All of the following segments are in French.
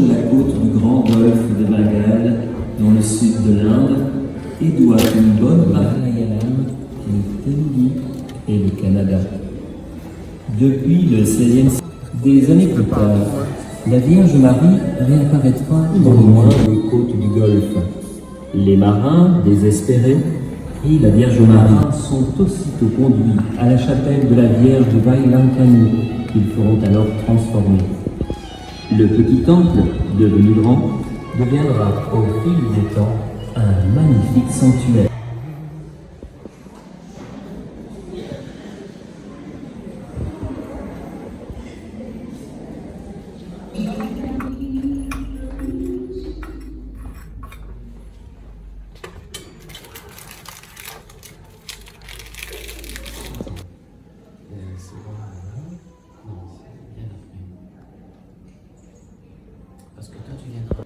longe la côte du grand golfe de Bengale, dans le sud de l'Inde, et doit une bonne Malayalam, le Telugu et le Canada. Depuis le XVIe siècle, des années plus tard, la Vierge Marie réapparaîtra dans les moindres côtes du Golfe. Les marins, désespérés, prient la Vierge Marie, sont aussitôt conduits à la chapelle de la Vierge de Vailankani, qu'ils feront alors transformer. Le petit temple, devenu grand, deviendra au fil des temps un magnifique sanctuaire. Parce que toi, tu viendras.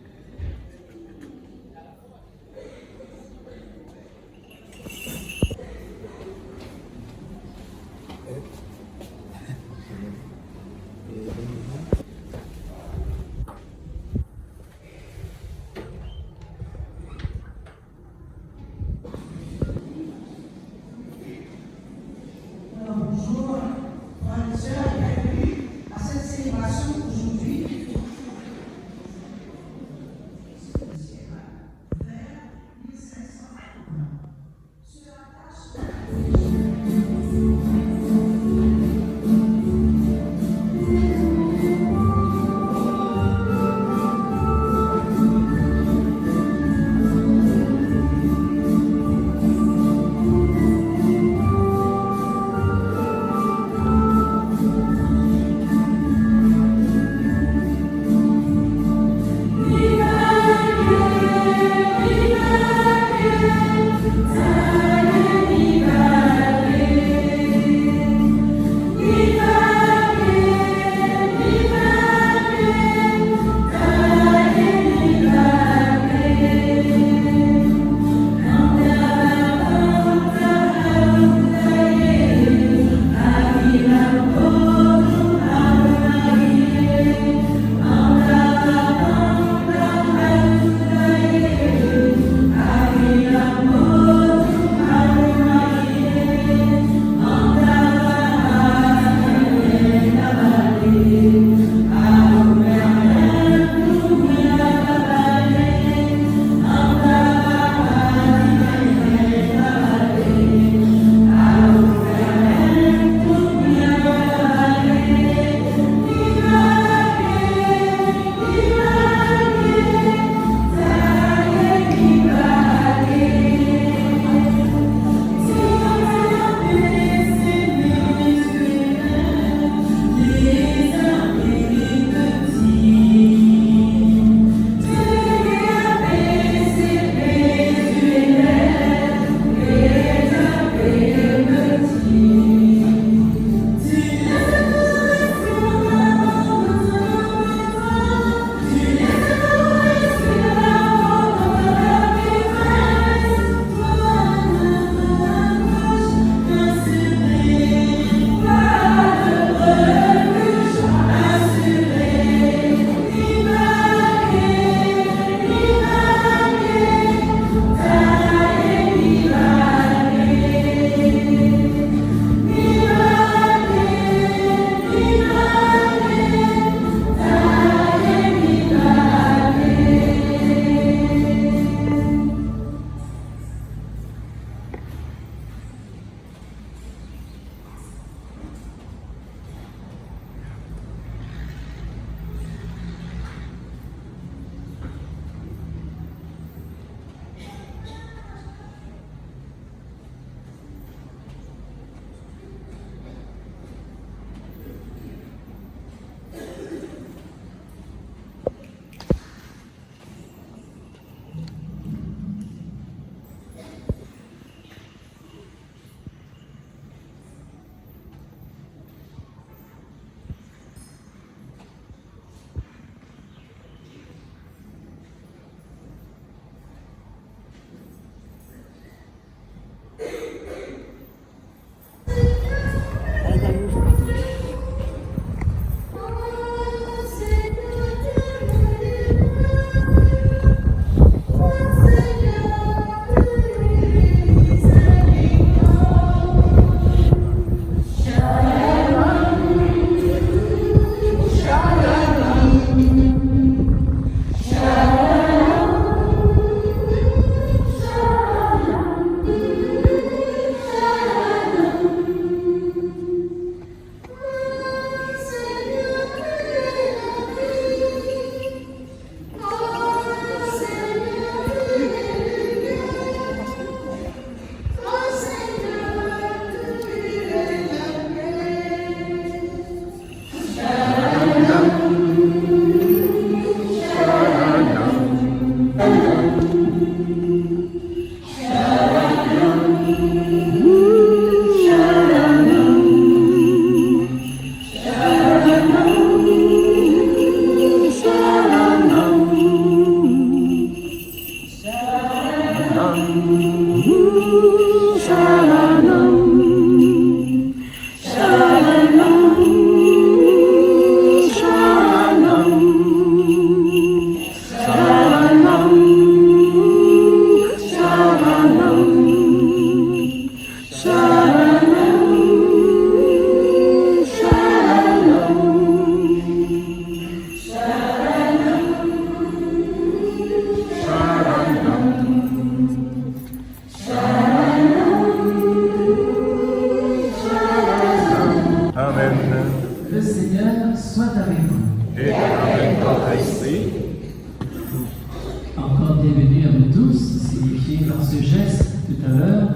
bienvenue à vous tous, signifié par ce geste tout à l'heure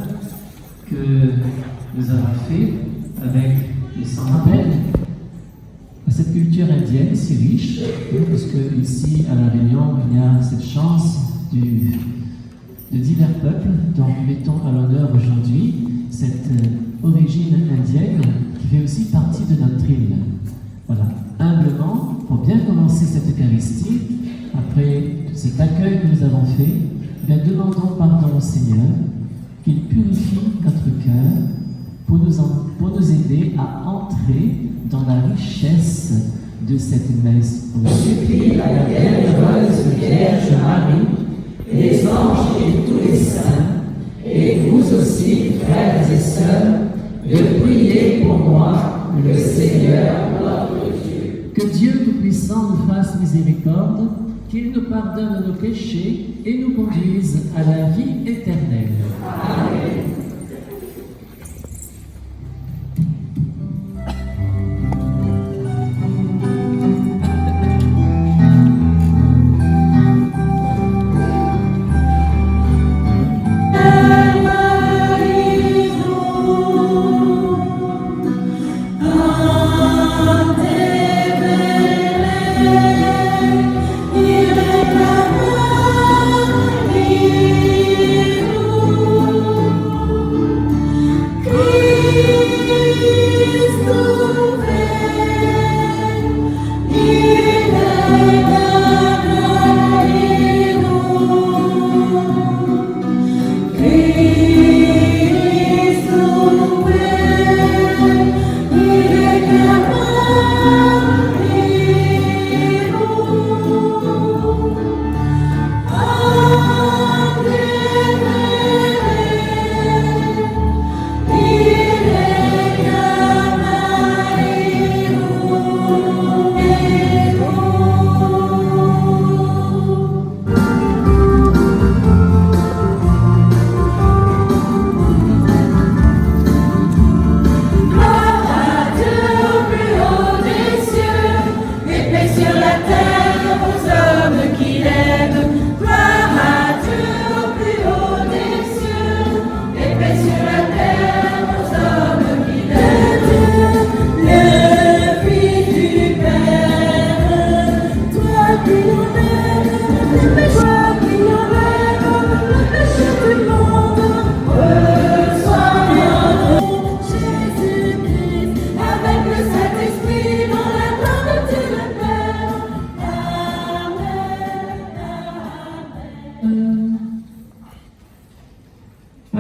que nous avons fait avec le sans-rappel à cette culture indienne si riche, parce que ici à La Réunion, il y a cette chance de divers peuples, donc mettons à l'honneur aujourd'hui cette origine indienne qui fait aussi partie de notre île. Voilà, humblement, pour bien commencer cette Eucharistie, après cet accueil que nous avons fait, bien demandons pardon au Seigneur, qu'il purifie notre cœur pour nous aider à entrer dans la richesse de cette messe. On supplie la bienheureuse Vierge Marie, les anges et tous les saints, et vous aussi, frères et sœurs, de prier pour moi, le Seigneur, notre Dieu. Que Dieu Tout-Puissant nous fasse miséricorde, qu'il nous pardonne nos péchés et nous conduise à la vie éternelle. Amen.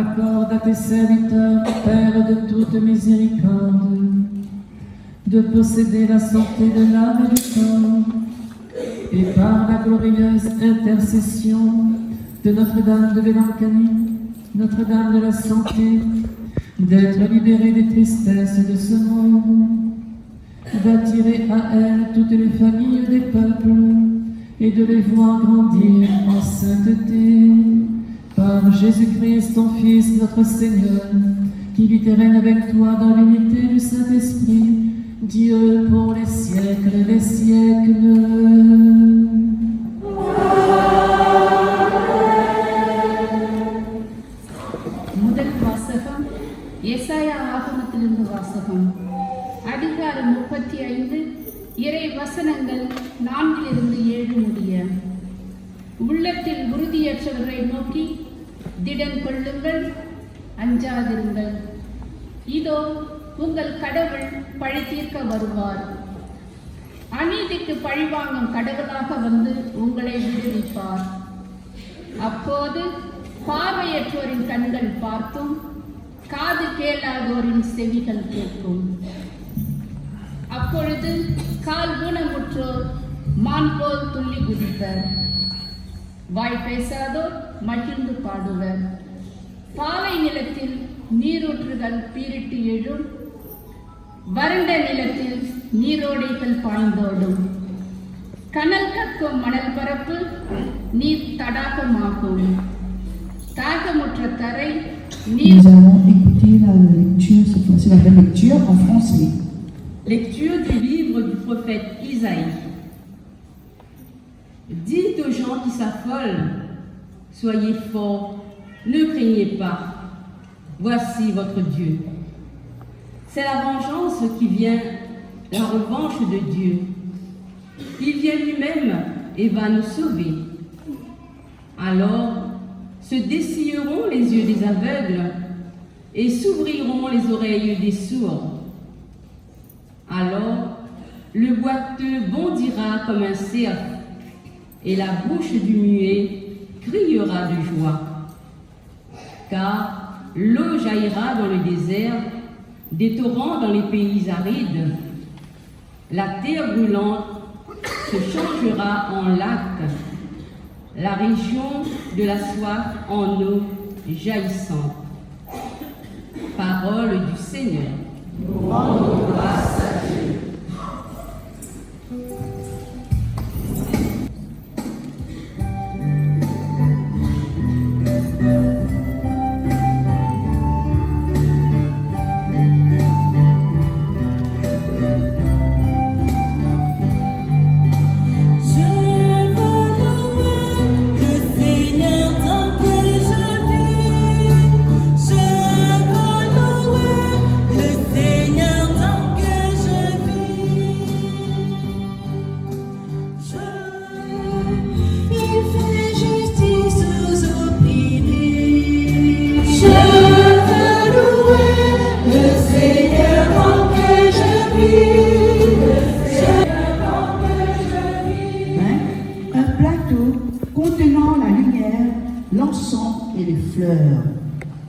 Accorde à tes serviteurs, Père de toute miséricorde, de posséder la santé de l'âme et du corps, et par la glorieuse intercession de Notre-Dame de Bélancani, Notre-Dame de la Santé, d'être libérés des tristesses de ce monde, d'attirer à elle toutes les familles des peuples, et de les voir grandir en sainteté. Par Jésus-Christ, ton Fils, notre Seigneur, qui vit et règne avec toi dans l'unité du Saint-Esprit, Dieu pour les siècles des siècles. முதல் வாசகம் எசாயா ஆகமத்திலிருந்து வாசகம் அதிகாரம் 35 இறை வசனங்கள் 4-7 முடிய. உள்ளத்தில் உறுதியற்றவர்களை நோக்கி திடன் கொள்ளுங்கள், அஞ்சாதிருங்கள். இதோ உங்கள் கடவுள் பழி தீர்க்க வருவார். அநீதிக்கு பழிவாங்கும் கடவுளாக வந்து உங்களை விடுவிப்பார். அப்போது பார்வையற்றோரின் கண்கள் பார்த்தும், காது கேளாதோரின் செவிகள் கேட்கும். அப்பொழுது கால் ஊனமுற்றோர் மான் போல் துள்ளி குதிப்பர். வாய் பேசாதோர் மகிழ்ந்து பாடுவர். பாலை நிலத்தில் நீரூற்றுகள் பீரிட்டு எழும், வறண்ட நிலத்தில் நீரோடைகள் பாய்ந்தோடும். கனல் கக்கும் மணல் பரப்பு நீர் தடாகமாகும். தாகமுற்ற தரை நீர். Nous allons écouter la lecture, cette fois-ci la vraie lecture en français. Lecture du livre du prophète Isaïe. Dites aux gens qui s'affolent, Soyez forts, ne craignez pas. Voici votre Dieu. C'est la vengeance qui vient, la revanche de Dieu. Il vient lui-même et va nous sauver. Alors se dessilleront les yeux des aveugles et s'ouvriront les oreilles des sourds. Alors le boiteux bondira comme un cerf et la bouche du muet criera de joie. Car l'eau jaillira dans le désert, des torrents dans les pays arides. La terre brûlante se changera en lac, la région de la soif en eau jaillissante. Parole du Seigneur. Rendons grâce à Dieu.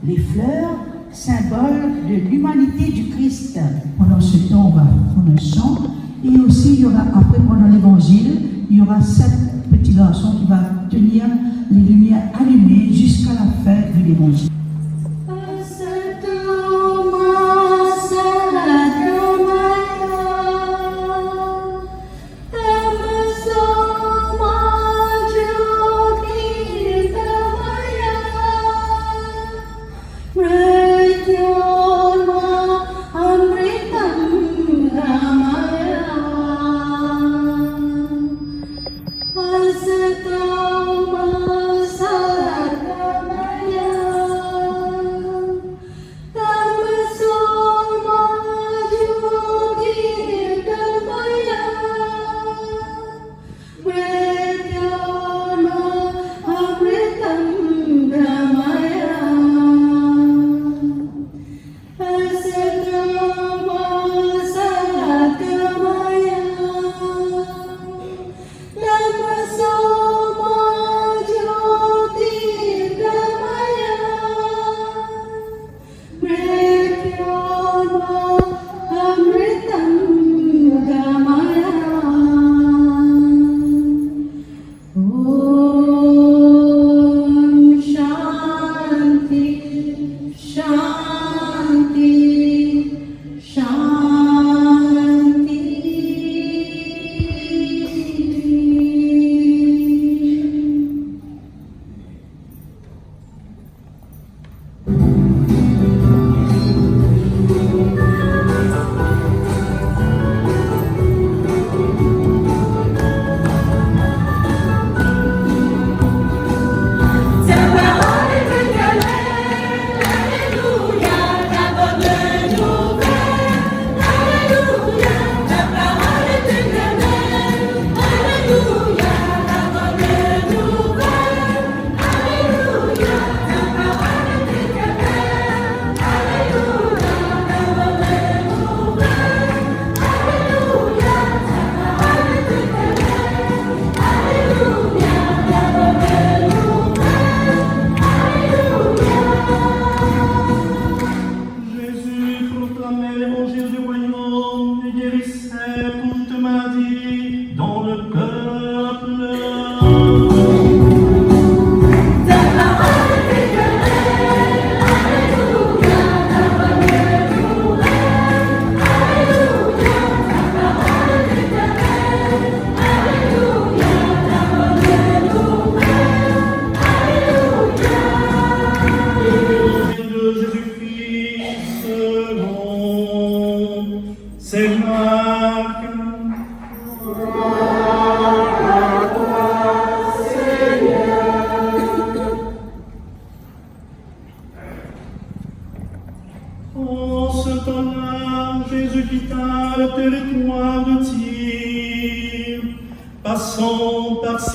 Les fleurs, symbole de l'humanité du Christ. Pendant ce temps, on va prendre un chant. Et aussi, il y aura, après, pendant l'évangile, il y aura 7 petits garçons qui vont tenir les lumières allumées jusqu'à la fin de l'évangile. Salamaya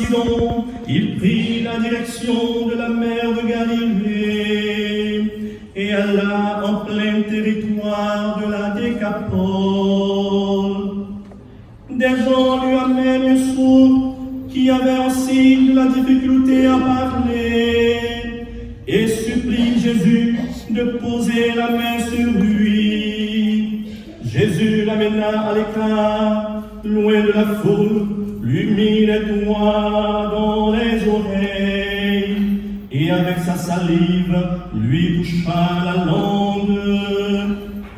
Sidon, il prit la direction de la mer de Galilée et alla en plein territoire de la Décapole. Des gens lui amènent un sourd qui avait aussi de la difficulté à parler et supplie Jésus de poser la main sur lui. Jésus l'amena à l'écart, loin de la foule, lui mit les doigts dans les oreilles et avec sa salive lui toucha la langue.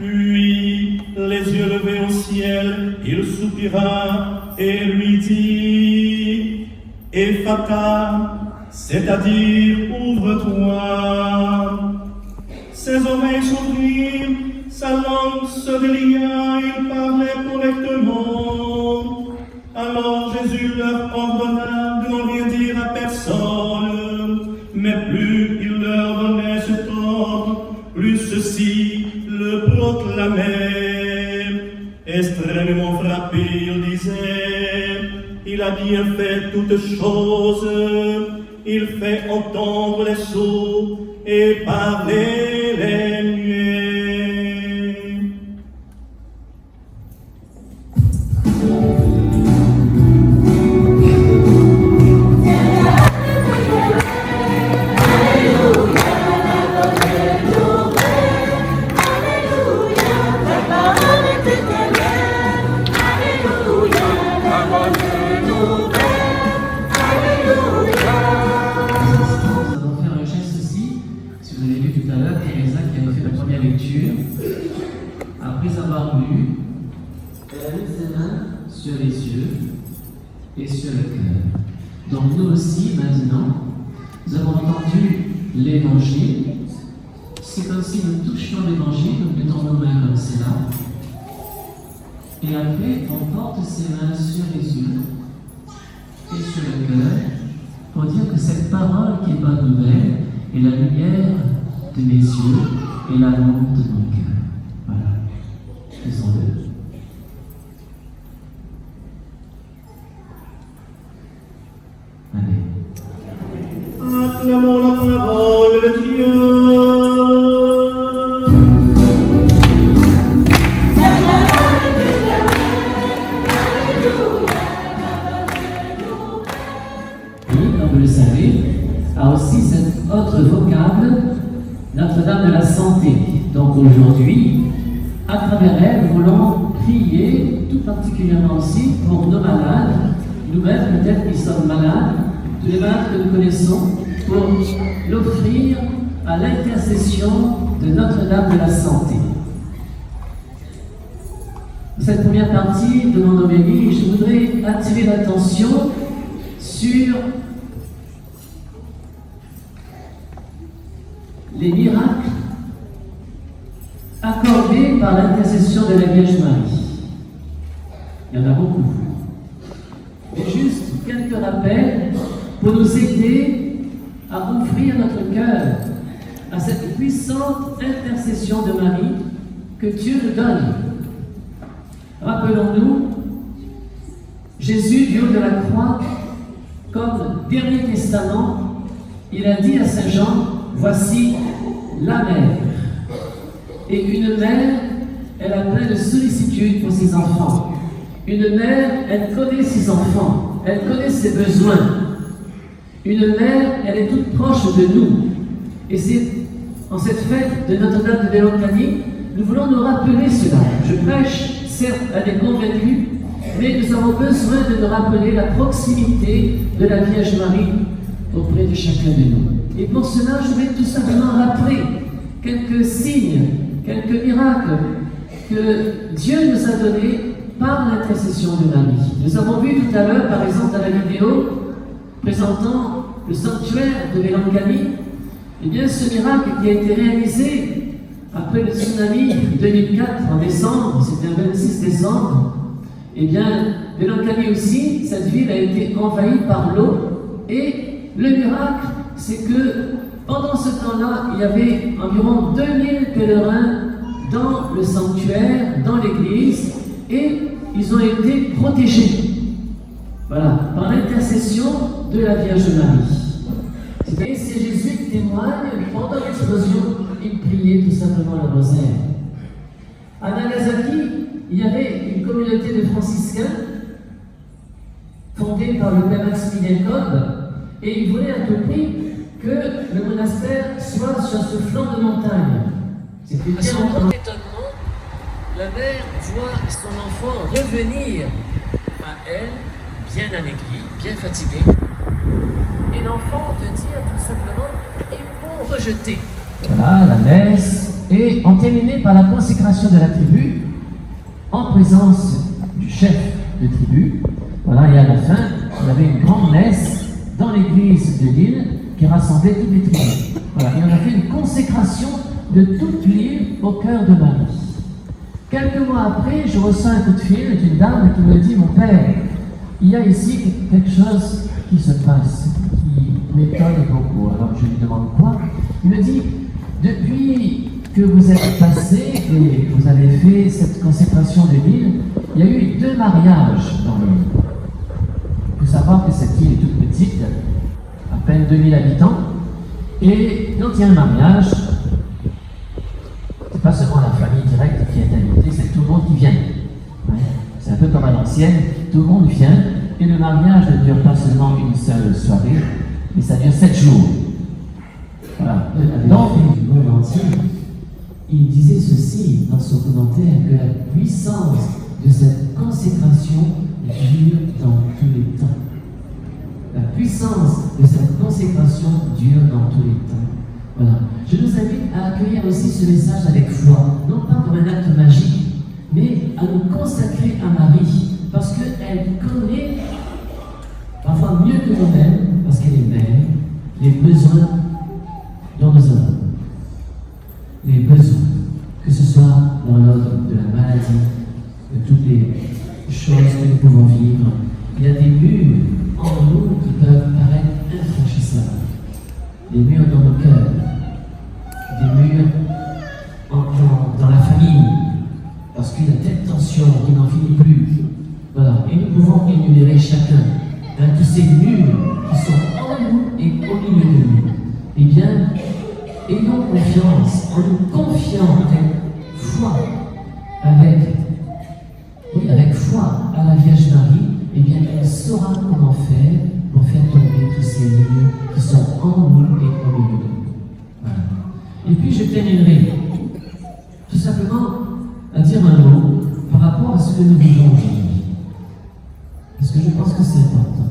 Puis, les yeux levés au ciel, il soupira et lui dit « Ephata », c'est-à-dire « ouvre-toi ». Ses oreilles s'ouvrirent, sa langue se délia, il parlait correctement. Alors Jésus leur ordonna de ne rien dire à personne, mais plus il leur donnait cet ordre, plus ceux-ci le proclamaient. Extrêmement frappé, il disait, il a bien fait toutes choses, il fait entendre les sourds et parler les muets. Après avoir lu, elle a mis ses mains sur les yeux et sur le cœur. Donc nous aussi, maintenant, nous avons entendu l'évangile. C'est comme si nous touchions l'évangile, nous mettons nos mains comme cela. Et après, on porte ses mains sur les yeux et sur le cœur pour dire que cette parole qui est bonne nouvelle est la lumière de mes yeux et la lampe de mon cœur. Voilà. Faisons-le. Allez. Acclamons la parole de Dieu. Comme vous le savez, a aussi cet autre vocable, Notre-Dame de la Santé. Donc aujourd'hui, à travers elle, nous voulons prier tout particulièrement aussi pour nos malades, nous-mêmes peut-être qui sommes malades, tous les malades que nous connaissons, pour l'offrir à l'intercession de Notre-Dame de la Santé. Dans cette première partie de mon homélie, je voudrais attirer l'attention sur les miracles accordés par l'intercession de la Vierge Marie. Il y en a beaucoup. Et juste quelques rappels pour nous aider à ouvrir notre cœur à cette puissante intercession de Marie que Dieu nous donne. Rappelons-nous, Jésus, du haut de la croix, comme dernier testament, il a dit à Saint Jean, voici la mère. Et une mère, elle a plein de sollicitude pour ses enfants. Une mère, elle connaît ses enfants, elle connaît ses besoins. Une mère, elle est toute proche de nous. Et c'est en cette fête de Notre-Dame de Léocanie, nous voulons nous rappeler cela. Je prêche, certes, à des convaincus, mais nous avons besoin de nous rappeler la proximité de la Vierge Marie auprès de chacun de nous. Et pour cela, je vais tout simplement rappeler quelques signes, quelques miracles que Dieu nous a donnés par l'intercession de Marie. Nous avons vu tout à l'heure, par exemple, dans la vidéo présentant le sanctuaire de Léocanie, eh bien, ce miracle qui a été réalisé après le tsunami 2004 en décembre, c'était le 26 décembre, eh bien, Léocanie aussi, cette ville a été envahie par l'eau, et le miracle, c'est que pendant ce temps-là, il y avait environ 2000 pèlerins dans le sanctuaire, dans l'église, et ils ont été protégés. Voilà, par l'intercession de la Vierge Marie. Et ces jésuites témoignent, pendant l'explosion, ils priaient tout simplement le rosaire. À Nagasaki, il y avait une communauté de franciscains fondée par le père Maximilien Kolbe, et ils voulaient à tout prix que le monastère soit sur ce flanc de montagne. C'était bien entendu. Étonnement, la mère voit son enfant revenir à elle, bien amaigri, bien fatigué. Et l'enfant veut dire tout simplement, ils vont rejeter. Voilà, la messe est terminée par la consécration de la tribu en présence du chef de tribu. Voilà, et à la fin, il y avait une grande messe dans l'église de l'île qui rassemblait toutes les tribus. Voilà, et on a fait une consécration de toute l'île au cœur de Marie. Quelques mois après, je reçois un coup de fil d'une dame qui me dit: mon père, il y a ici quelque chose qui se passe, qui m'étonne beaucoup. Alors je lui demande quoi. Il me dit: depuis que vous êtes passé et vous avez fait cette consécration de l'île, il y a eu 2 mariages dans l'île. Il faut savoir que cette île est toute petite, à peine 2000 habitants, et quand il y a un mariage, c'est pas seulement la famille directe qui est invitée, c'est tout le monde qui vient. Ouais. C'est un peu comme à l'ancienne, tout le monde vient, et le mariage ne dure pas seulement une seule soirée, mais ça dure 7 jours. Voilà. Donc, du monde entier, il disait ceci dans son commentaire, que la puissance de cette consécration dure dans tous les temps. La puissance de cette consécration dure dans tous les temps. Voilà. Je nous invite à accueillir aussi ce message avec foi, non pas comme un acte magique, mais à nous consacrer à Marie, parce qu'elle connaît, parfois mieux que nous-mêmes, parce qu'elle est mère, les besoins dont nous avons. Les besoins, que ce soit dans l'ordre de la maladie, de toutes les choses que nous pouvons vivre. Il y a des murs en nous qui peuvent paraître infranchissables. Des murs dans nos cœurs, des murs dans la famille, parce qu'il y a telle tension qui n'en finit plus. Voilà. Et nous pouvons énumérer chacun tous ces murs qui sont en nous et au milieu de nous. Eh bien, ayons confiance, en nous confiant avec foi, avec foi à la Vierge Marie, eh bien, elle saura comment faire pour faire tomber tous ces murs qui sont en nous et au milieu de nous. Voilà. Et puis, je terminerai tout simplement à dire un mot par rapport à ce que nous vivons aujourd'hui. Parce que je pense que c'est important.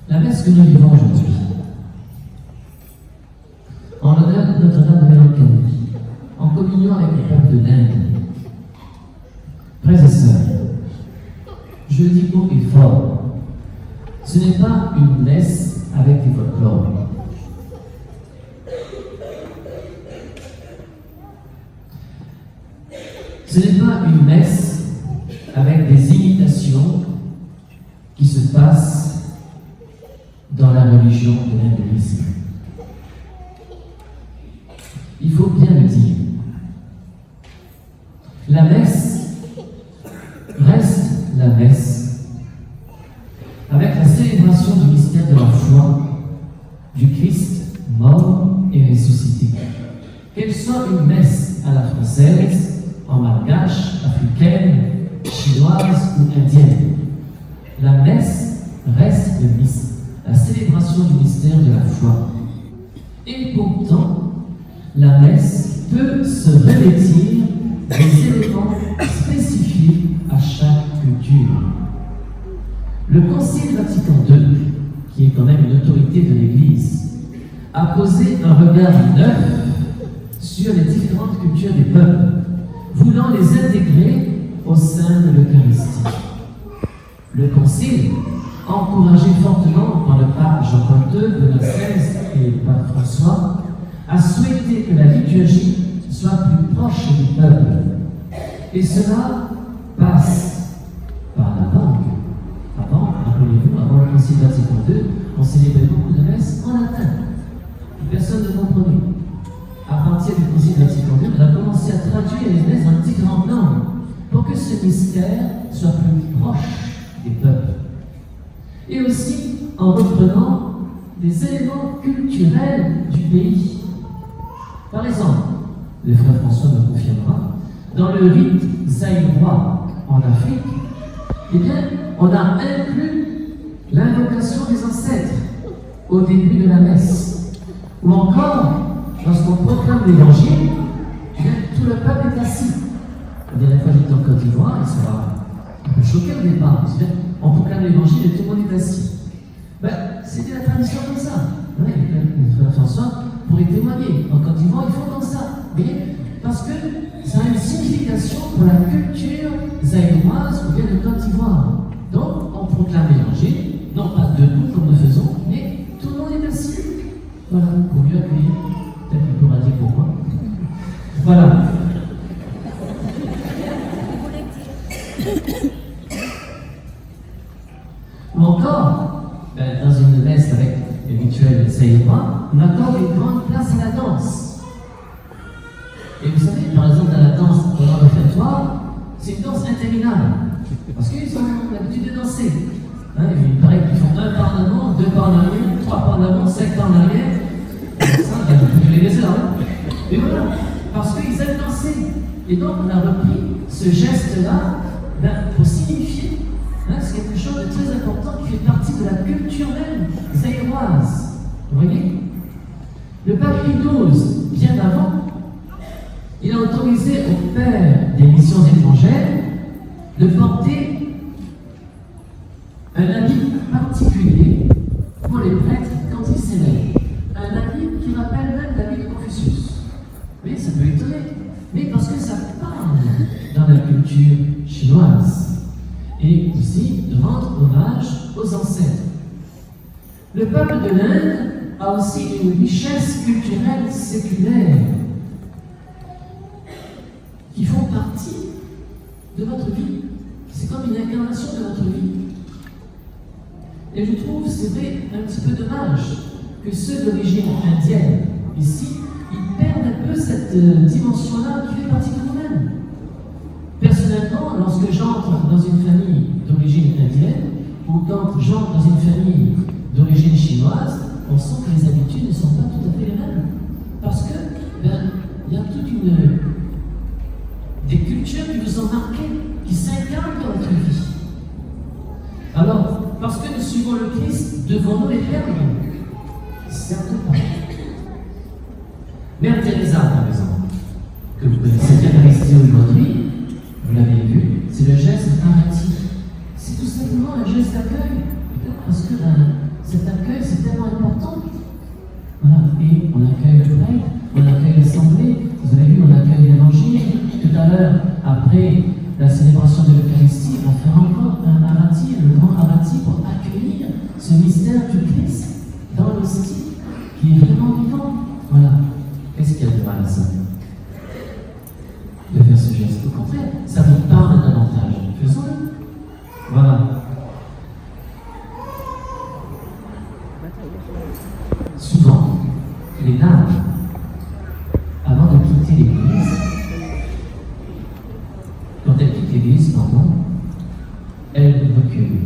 La messe que nous vivons aujourd'hui, en l'honneur de Notre-Dame de Mélancanie, en communion avec le peuple de l'Inde, frères et sœurs, je dis haut et fort, ce n'est pas une messe avec des folklores. Ce n'est pas une messe avec des imitations qui se passent dans la religion de l'hindouisme. Il faut bien le dire. La messe reste la messe avec la célébration du mystère de la foi du Christ mort et ressuscité. Qu'elle soit une messe à la française, en malgache, africaine, chinoise ou indienne, la messe reste la célébration du mystère de la foi. Et pourtant, la messe peut se revêtir des éléments spécifiques à chaque culture. Le Concile Vatican II, qui est quand même une autorité de l'Église, a posé un regard neuf sur les différentes cultures des peuples, voulant les intégrer au sein de l'Eucharistie. Le Concile, encouragé fortement par le pape Jean-Paul II, Benoît XVI et le pape François, a souhaité que la liturgie soit plus proche du peuple. Et cela passe par la langue. Avant, rappelez-vous, avant le Concile Vatican II, on célébrait beaucoup de messes en latin. Personne ne comprenait. À partir du Concile Vatican II, on a commencé à traduire les messes en différentes langues pour que ministère soit plus proche des peuples. Et aussi en reprenant des éléments culturels du pays. Par exemple, le frère François me confirmera, dans le rite zaïrois en Afrique, eh bien, on a inclus l'invocation des ancêtres au début de la messe. Ou encore, lorsqu'on proclame l'évangile, eh bien, tout le peuple est assis. La dernière fois j'étais en Côte d'Ivoire, il sera un peu choqué au départ. On proclame l'évangile et tout le monde est assis. Ben, c'était la tradition comme ça. Oui, le frère François pourrait témoigner. En Côte d'Ivoire, ils font comme ça. Mais parce que ça a une signification pour la culture zaïroise ou bien de Côte d'Ivoire. Donc, on proclame l'évangile, non pas debout comme nous faisons, mais tout le monde est assis. Voilà, pour mieux accueillir. Peut-être qu'il pourra dire pourquoi. Voilà. Ou encore, dans une messe avec les rituels zaïrois, on accorde une grande place à la danse. Et vous savez, par exemple, dans la danse pendant le réfectoire, c'est une danse interminable. Parce qu'ils ont l'habitude de danser. Il paraît qu'ils font un pas en avant, 2 pas en arrière, 3 pas en avant, 5 pas en arrière. Ça, je les laisser là. Et voilà, parce qu'ils aiment danser. Et donc, on a repris ce geste-là pour signifier. C'est quelque chose de très important qui fait partie de la culture même zaïroise. Vous voyez? Le pape Pie XII, bien avant, il a autorisé aux pères des missions étrangères de porter un habit particulier pour les prêtres quand ils célèbrent. Un habit qui rappelle même l'habit de Confucius. Oui, ça peut étonner, mais parce que ça parle dans la culture chinoise. Et aussi de rendre hommage aux ancêtres. Le peuple de l'Inde a aussi une richesse culturelle séculaire qui font partie de votre vie. C'est comme une incarnation de votre vie. Et je trouve, c'est vrai, un petit peu dommage que ceux d'origine indienne, ici, ils perdent un peu cette dimension-là qui fait partie de nous-mêmes. Personnellement, lorsque j'entre dans une famille d'origine indienne, ou quand j'entre dans une famille d'origine chinoise, on sent que les habitudes ne sont pas tout à fait les mêmes. Parce que, il y a toute des cultures qui vous ont marqué, qui s'incarnent dans votre vie. Alors, parce que nous suivons le Christ, devons-nous les perdre? Certainement pas. Mère Teresa, par exemple, que vous connaissez bien l'Eucharistie aujourd'hui, vous l'avez vu, c'est le geste arati. C'est tout simplement un geste d'accueil. Parce que cet accueil, c'est tellement important. Voilà. Et on accueille le prêtre, on accueille l'assemblée. Vous avez vu, on accueille l'évangile. Tout à l'heure, après la célébration de l'Eucharistie, on fait encore un arati, le grand arati, pour accueillir ce mystère du Christ dans l'hostie, qui est vraiment vivant. Voilà. Qu'est-ce qu'il y a de mal à ça? De faire ce geste. Au contraire, ça vous parle davantage. Faisons-le. Voilà. Souvent, les dames, avant de quitter l'église, quand elles quittent l'église, elles reculent.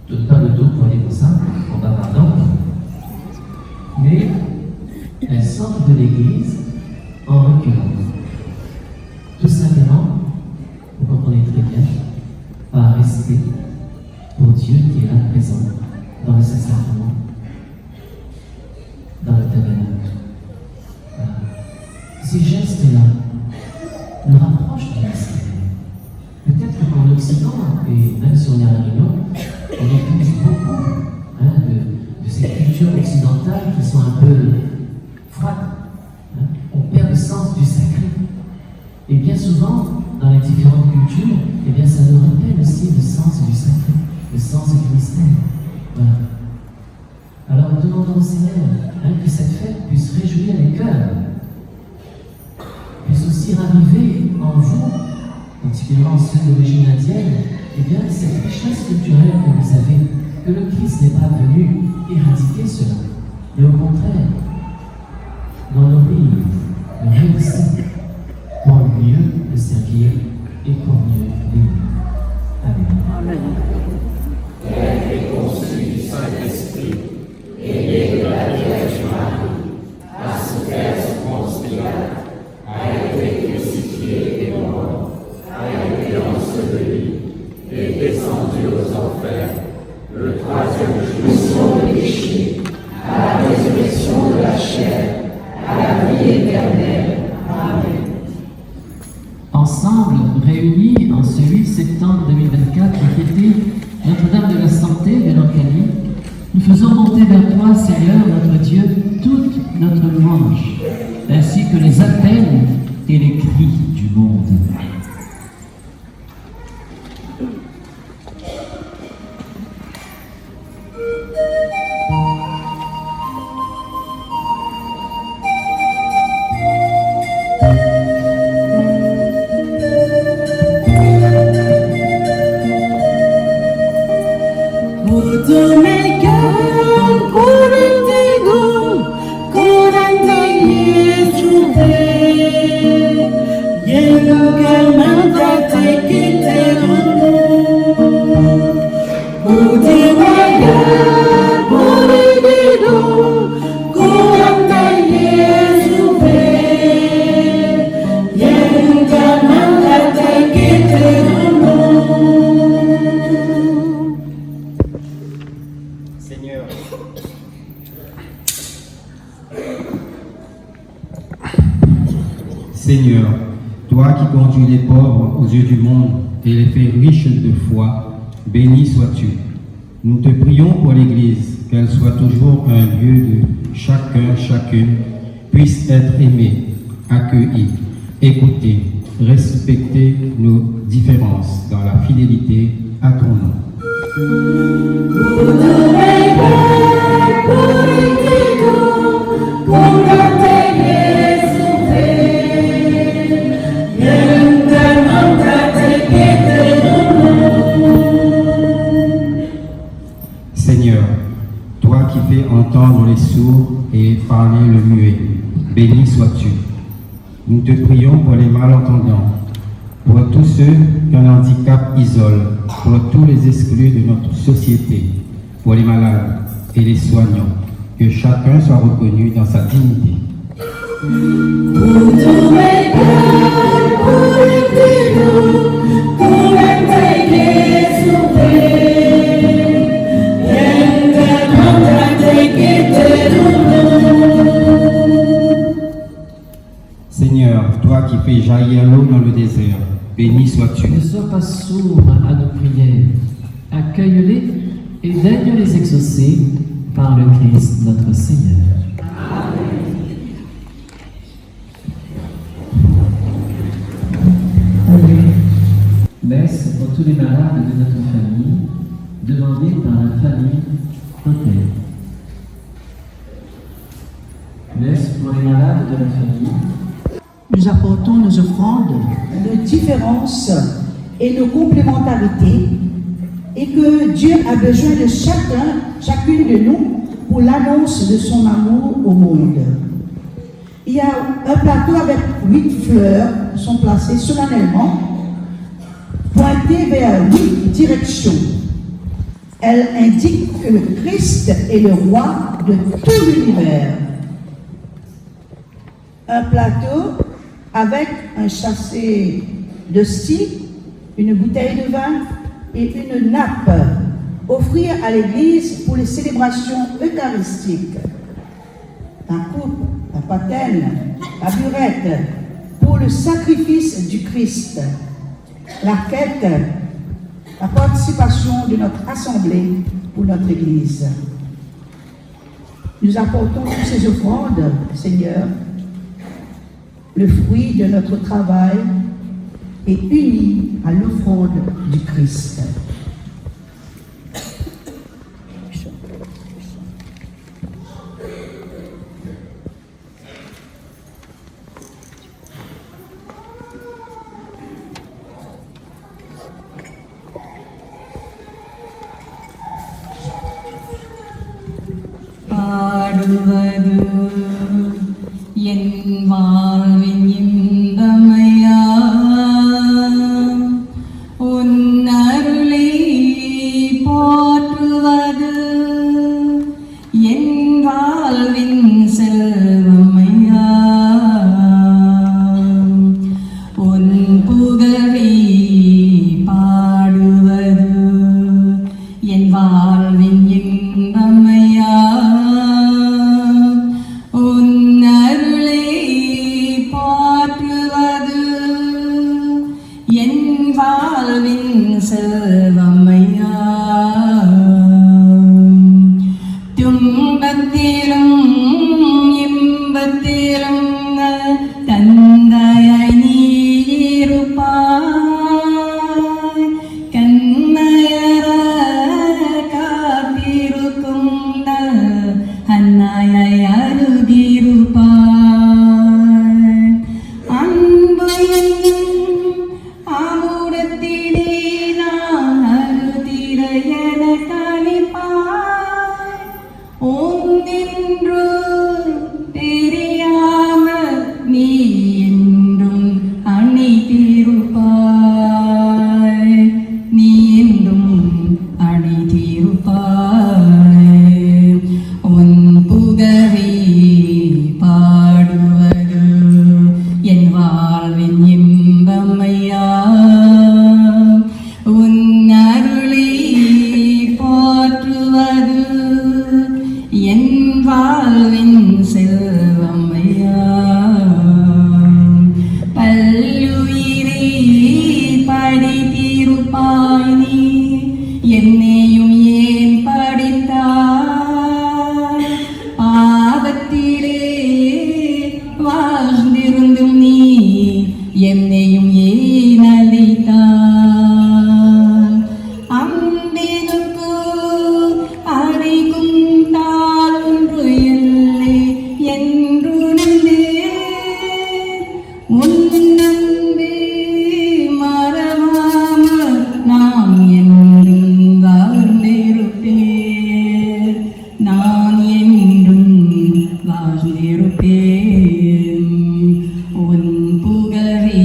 Donne pas le dos pour aller comme ça, en bavardant, mais elles sortent de l'église en reculant. Tout simplement, vous comprenez très bien, par respect pour Dieu qui est là présent dans le Saint-Sacrement, dans le tabernacle. Voilà. Ces gestes-là nous rapprochent du mystère. Peut-être que pour l'Occident, et même si on est à la Réunion, on épouse beaucoup de ces cultures occidentales qui sont un peu froides. On perd le sens du sacré. Et bien souvent, dans les différentes cultures, eh bien, ça nous rappelle aussi le sens du sacré, le sens du mystère. Voilà. Alors, demandons au Seigneur que cette fête puisse réjouir les cœurs, puisse aussi raviver en vous, particulièrement ceux d'origine indienne, eh bien, cette richesse culturelle que vous avez, que le Christ n'est pas venu éradiquer cela, mais au contraire, dans nos pays, le réussir pour mieux le servir. servir et pour mieux l'aimer. Amen. Ensemble, réunis en ce 8 septembre 2024 pour fêter Notre-Dame de la Santé de l'Ancanie, nous faisons monter vers toi, Seigneur, notre Dieu, toute notre louange, ainsi que les appels et les cris du monde. Seigneur, toi qui conduis les pauvres aux yeux du monde et les fais riches de foi, béni sois-tu. Nous te prions pour l'Église, qu'elle soit toujours un lieu de chacune puisse être aimé, accueilli, écouté, respecter nos différences dans la fidélité à ton nom. Seigneur, toi qui fais entendre les sourds et parler le muet, béni sois-tu. Nous te prions pour les malentendants, pour tous ceux qu'un handicap isole, pour tous les exclus de notre société, pour les malades et les soignants, que chacun soit reconnu dans sa dignité. Seigneur, toi qui fais jaillir l'eau dans le désert, béni sois-tu. Ne sois pas sourd à nos prières. Accueille-les et daigne les exaucer par le Christ notre Seigneur. Messe pour tous les malades de notre famille, demandée par la famille Hôtel. Messe pour les malades de la famille. Nous apportons nos offrandes, nos différences et nos complémentarités, et que Dieu a besoin de chacune de nous pour l'annonce de son amour au monde. Il y a un plateau avec 8 fleurs qui sont placées solennellement, pointées vers 8 directions. Elles indiquent que le Christ est le roi de tout l'univers. Un plateau avec un sachet de scie, une bouteille de vin et une nappe, offrir à l'Église pour les célébrations eucharistiques. La coupe, la patène, la burette, pour le sacrifice du Christ. La quête, la participation de notre assemblée pour notre Église. Nous apportons toutes ces offrandes, Seigneur, le fruit de notre travail est uni à l'offrande du Christ. என் வாழ்வின் இன்பமையா செல்வமையா துன்பத்திலும் இன்பத்திலும் தந்தையாய் நீ இருப்பாய் கண்ணையர காத்திருக்கும் அன்னையாய் அருகிருப்பாய் அன்பு என்னும் அமுதத்திலே நான் அருதிர என கழிப்பாய் ஒன்றென்று தெரியாமல் நீ என்றும் அணைத்திருப்பாய் நீ என்றும் அணைத்திருப்பாய் உன் புகழை பாடுவது என் வாழ்வின் இன்பமையா உன் அருளை போற்றுவது என் வாழ்வின் செல்வமையா பல்லுயிரை படித்திருப்பாய் நீ என்னையும் ஏன் படித்தாய் பாவத்திலே வாழ்ந்திருந்தும் நீ என்னையும் ஏன் அழைத்தாய் அம்பினுக்கு அழைக்கும் தாள் ஒன்று இல்லை என்று உன் நம்பி மறவாமல் நாம் என்றும் வாழ்ந்திருப்பேன் நான் என்றும் வாழ்ந்திருப்பேன் உன் புகழை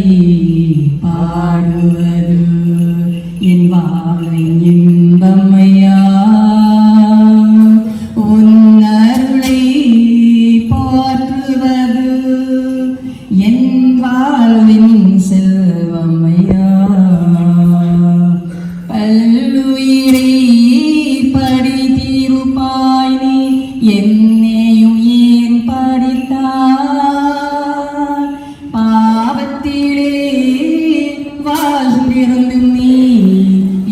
பாடுவது என் வாழ்வின் இன்பமையா உன் அருளை போற்றுவது என் வாழ்வின் செல்வமையா பல்லுயிரை படித்திருப்பாய் நீ என்னையும் ஏன் படித்தாய் பாவத்திலே வாழ்ந்திருந்தும் நீ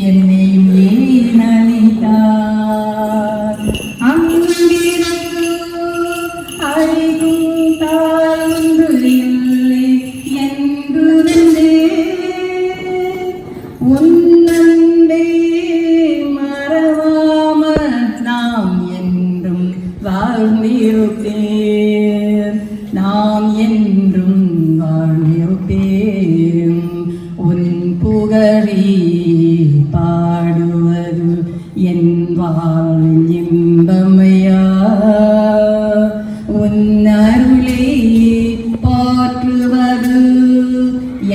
என்னையும் ஏன் அழைத்தாய் அங்கிருந்து அழைக்கும் தாய் ஒன்று இல்லை என்று உன் அன்பை மறவாமல் நாம் என்றும் வாழ்ந்திருப்பேன் நாம் என்றும் வாழ்ந்திருப்பேன் உன் புகழை பாடுவது என் வாழ்வின் இன்பமையா உன் அருளை போற்றுவது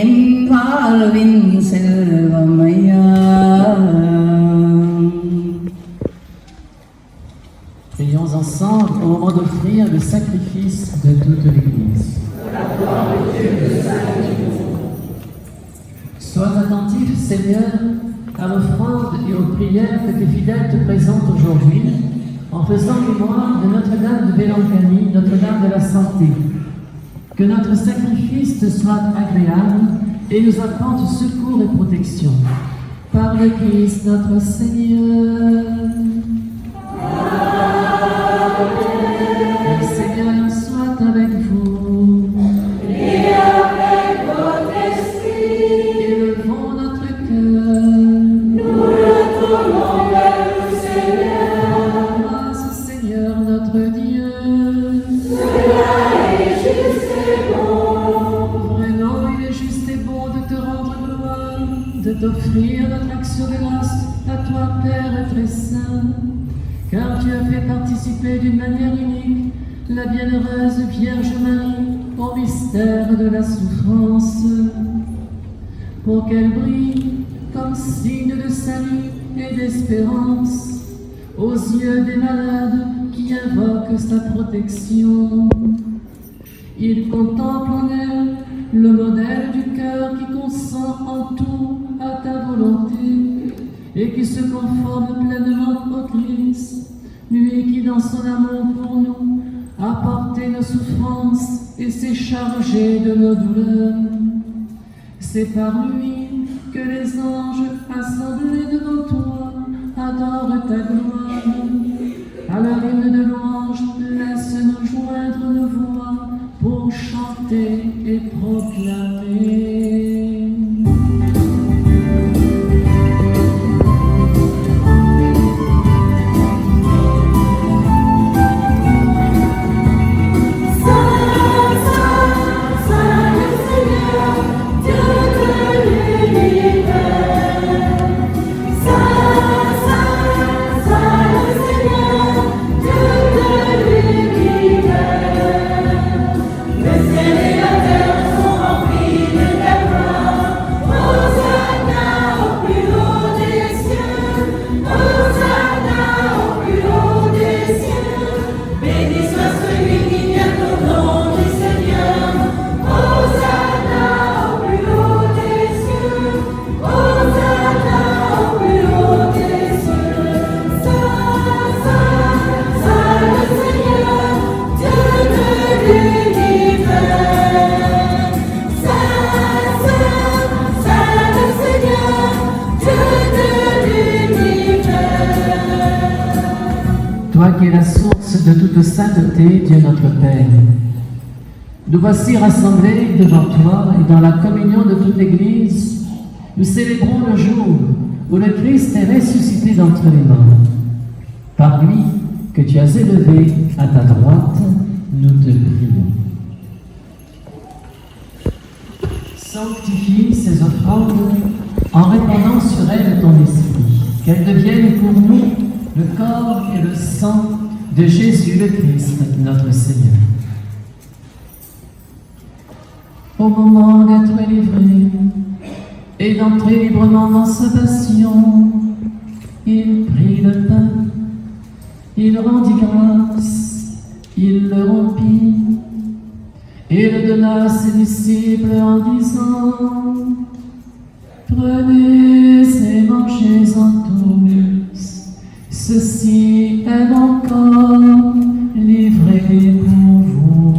என் வாழ்வின் செல்வமையா. Prions ensemble au moment d'offrir le sacrifice de toute l'Église. Sois attentif, Seigneur, à l'offrande et aux prières que tes fidèles te présentent aujourd'hui, en faisant mémoire de Notre-Dame de Bélancani, Notre-Dame de la Santé. Que notre sacrifice te soit agréable et nous apporte secours et protection. Par le Christ notre Seigneur. Le Seigneur soit avec vous. Et avec votre esprit. Élevons notre cœur. Nous le tournons vers le Seigneur. Grâce au Seigneur notre Dieu. Cela est juste et bon. Vraiment, il est juste et bon de te rendre gloire, de t'offrir notre action de grâce à toi, Père très saint. Car tu as fait participer d'une manière unique la bienheureuse Vierge Marie au mystère de la souffrance, pour qu'elle brille comme signe de salut et d'espérance aux yeux des malades qui invoquent sa protection. Il contemple en elle le modèle du cœur qui consent en tout à ta volonté et qui se conforme pleinement au Christ, lui qui dans son amour pour nous a porté nos souffrances et s'est chargé de nos douleurs. C'est par lui que les anges assemblés devant toi adorent ta gloire. À leur hymne de louange, laisse-nous joindre nos voix pour chanter et proclamer. Toi qui es la source de toute sainteté, Dieu notre Père, nous voici rassemblés devant toi et dans la communion de toute l'Église, nous célébrons le jour où le Christ est ressuscité d'entre les morts. Par lui que tu as élevé à ta droite, nous te prions. Sanctifie ces offrandes en répandant sur elles ton esprit, qu'elles deviennent pour nous le corps et le sang de Jésus le Christ, notre Seigneur. Au moment d'être livré et d'entrer librement dans sa passion, il prit le pain, il rendit grâce, il le rompit et le donna à ses disciples en disant: prenez et mangez-en tous. Ceci est mon corps livré pour vous.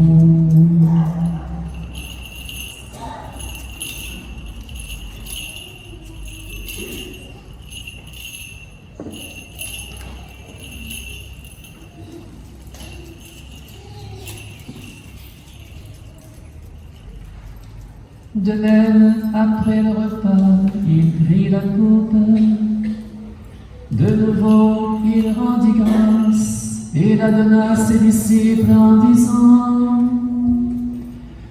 De même, après le repas, il prit la coupe. De nouveau, il rendit grâce et la donna à ses disciples en disant: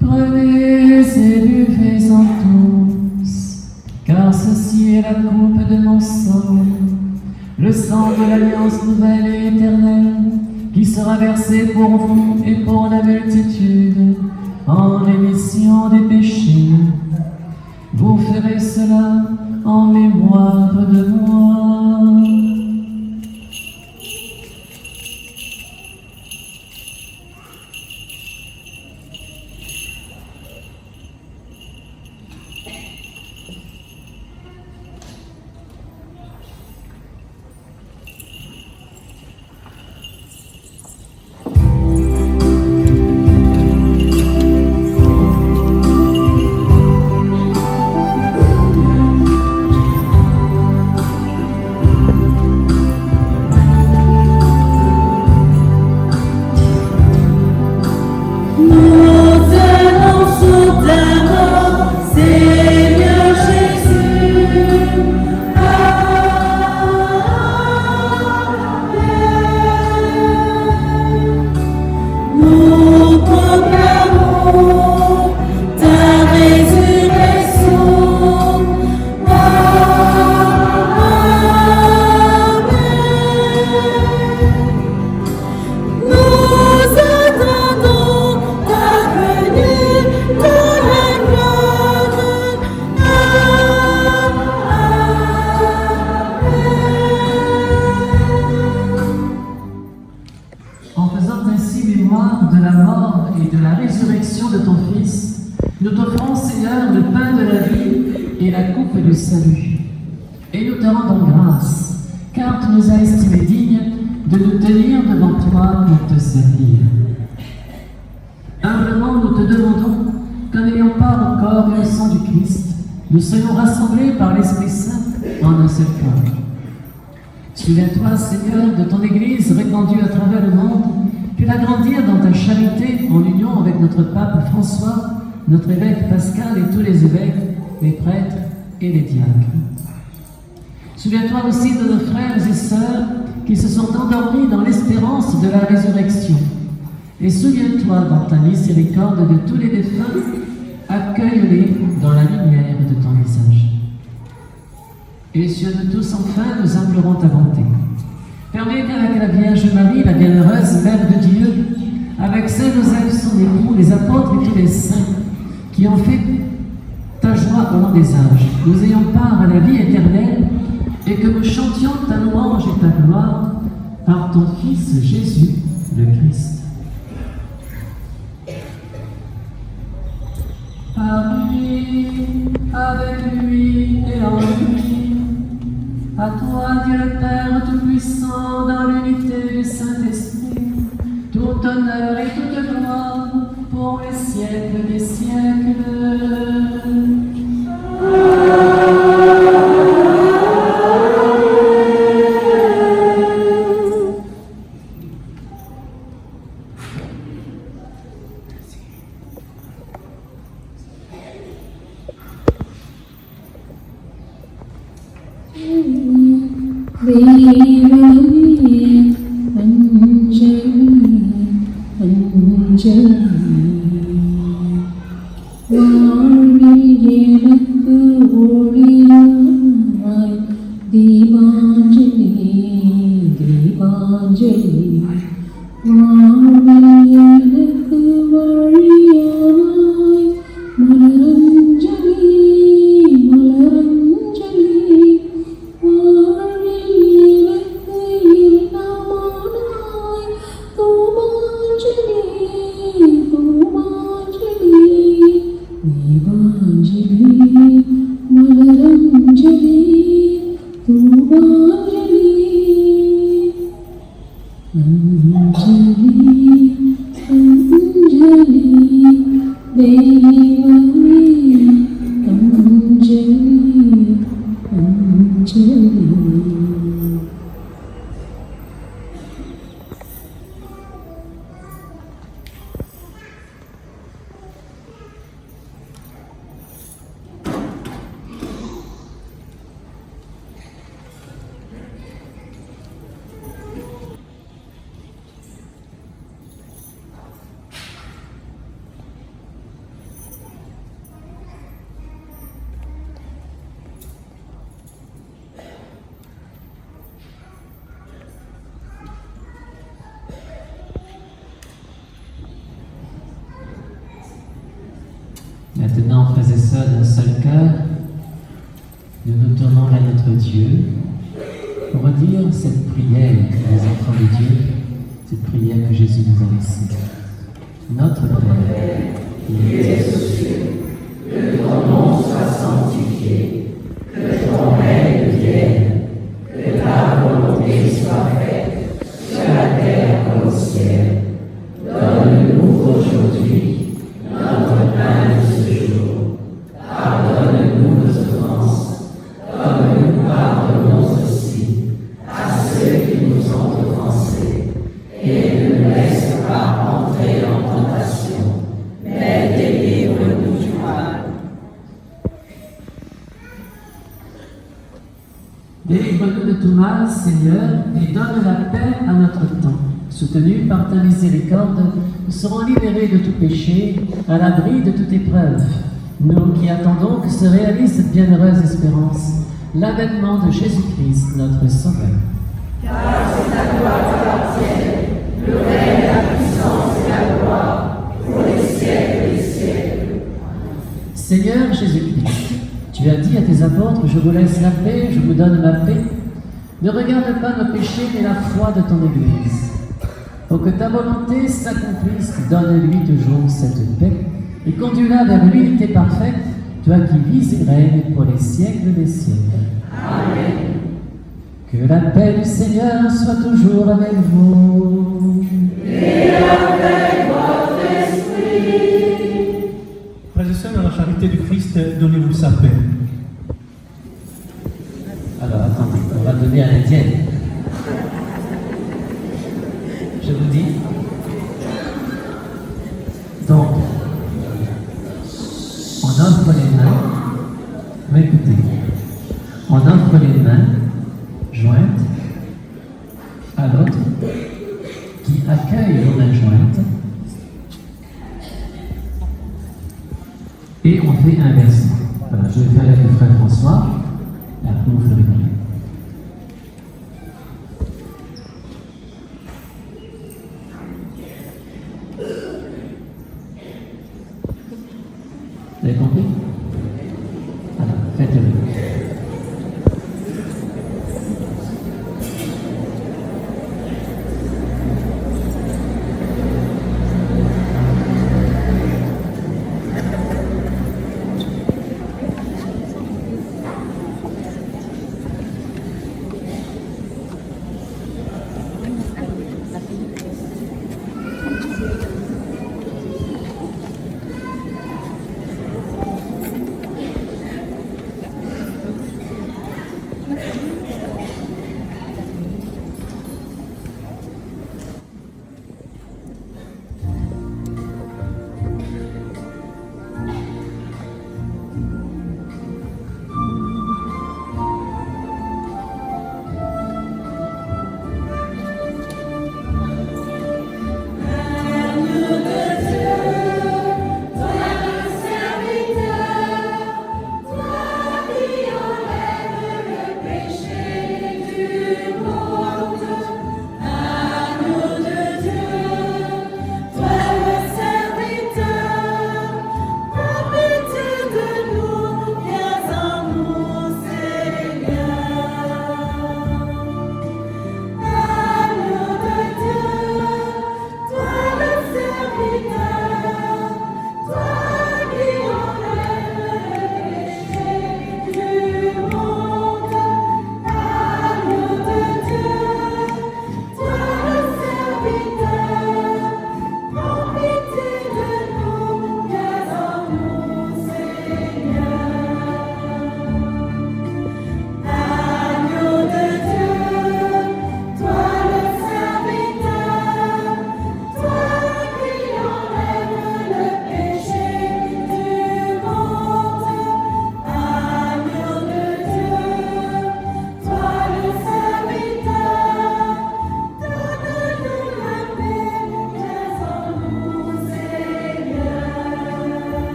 prenez et buvez-en tous, car ceci est la coupe de mon sang, le sang de l'alliance nouvelle et éternelle, qui sera versé pour vous et pour la multitude en rémission des péchés. Vous ferez cela en mémoire de moi. Nous t'offrons, Seigneur, le pain de la vie et la coupe du salut. Et nous te rendons grâce, car tu nous as estimés dignes de nous tenir devant toi pour te servir. Humblement, nous te demandons qu'en n'ayant pas encore le sang du Christ, nous soyons rassemblés par l'Esprit Saint en un seul corps. Souviens-toi, Seigneur, de ton Église répandue à travers le monde, puis l'agrandir dans ta charité en union avec notre pape François, notre évêque Pascal et tous les évêques, les prêtres et les diacres. Souviens-toi aussi de nos frères et sœurs qui se sont endormis dans l'espérance de la résurrection. Et souviens-toi dans ta miséricorde de tous les défunts, accueille-les dans la lumière de ton visage. Et cieux de tous, enfin, nous implorons ta bonté. Permets qu'avec la Vierge Marie, la bienheureuse Mère de Dieu, avec Saint-Joseph, son époux, les apôtres et tous les saints qui ont fait ta joie au long des âges, nous ayons part à la vie éternelle et que nous chantions ta louange et ta gloire par ton Fils Jésus, le Christ. Par lui, avec lui et en lui, à toi, Dieu le Père Tout-Puissant, dans l'unité du Saint-Esprit, tout honneur et toute gloire pour les siècles des siècles. Maintenant, frères et sœurs, d'un seul cœur, nous nous tournons vers notre Dieu pour redire cette prière des enfants de Dieu, cette prière que Jésus nous a laissée. Notre Père, qui es aux cieux, que ton nom soit sanctifié, que ton règne vienne, que ta volonté soit faite, sur la terre comme au ciel. Donne-nous aujourd'hui notre pain de ce jour. Pardonne-nous nos offenses, comme nous pardonnons aussi à ceux qui nous ont offensés. Et ne nous laisse pas entrer en tentation, mais délivre-nous du mal. Délivre-nous de tout mal, Seigneur, et donne la paix à notre temps. Soutenus par ta miséricorde, nous serons libérés de tout péché, à l'abri de toute épreuve. Nous qui attendons que se réalise cette bienheureuse espérance, l'avènement de Jésus-Christ, notre Sauveur. Car c'est à toi qu'appartiennent le règne, la puissance et la gloire, pour les siècles des siècles. Seigneur Jésus-Christ, tu as dit à tes apôtres, je vous laisse la paix, je vous donne ma paix. Ne regarde pas nos péchés, mais la foi de ton Église. Pour que ta volonté s'accomplisse, donne-lui toujours cette paix et conduis-la vers l'unité parfaite, toi qui vis et règnes pour les siècles des siècles. Amen. Que la paix du Seigneur soit toujours avec vous. Et avec votre esprit. Frères et sœurs, dans la charité du Christ, donnez-vous sa paix. donner à l'indienne. Je vous dis. Donc, on offre les mains, mais écoutez, on offre les mains jointes à l'autre qui accueille nos mains jointes et on fait inverser. Voilà, je vais faire avec le frère François et après vous ferez comme lui. Vous avez compris? Alors, faites-le.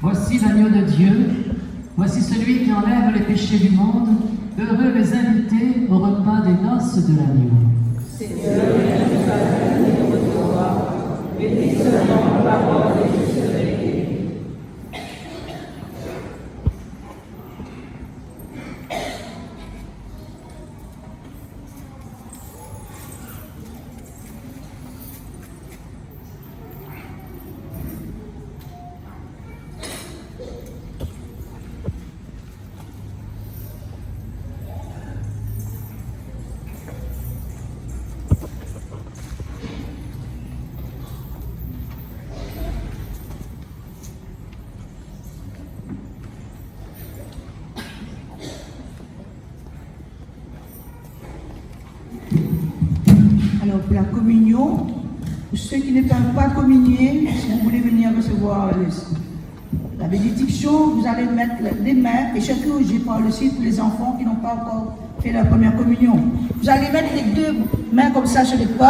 Voici l'agneau de Dieu, voici celui qui enlève les péchés du monde. Heureux les invités au repas des noces de l'agneau. Seigneur, bénis seulement la parole et je serai guéri. Alors, pour la communion, pour ceux qui ne peuvent pas communier, si vous voulez venir recevoir la bénédiction, vous allez mettre les mains, et chacun, j'ai parlé aussi pour les enfants qui n'ont pas encore fait la première communion. Vous allez mettre les deux mains comme ça sur l'épaule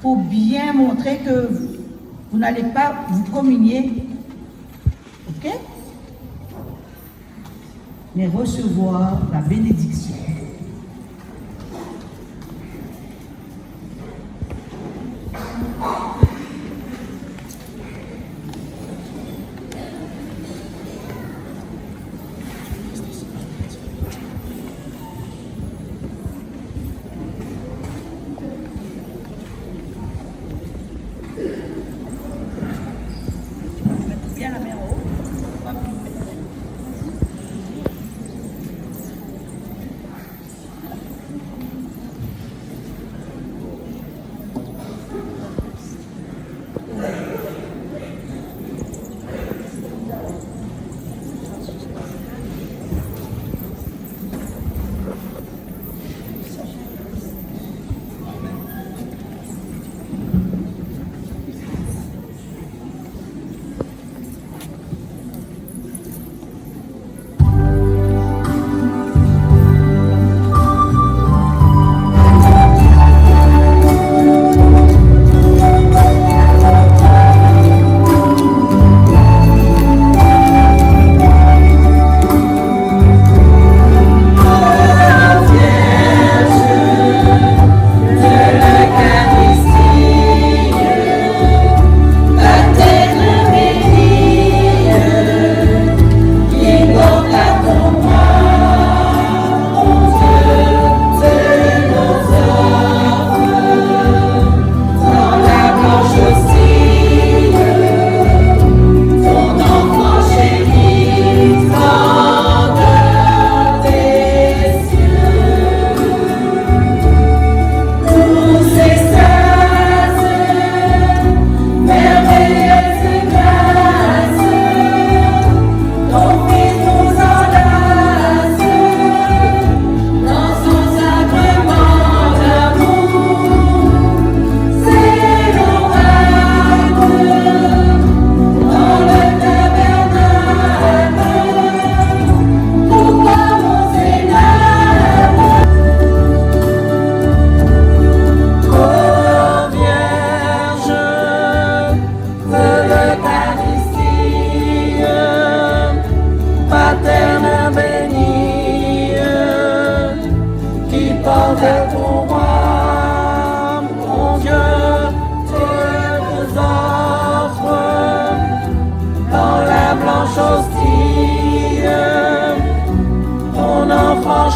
pour bien montrer que vous n'allez pas vous communier, ok? Mais recevoir la bénédiction.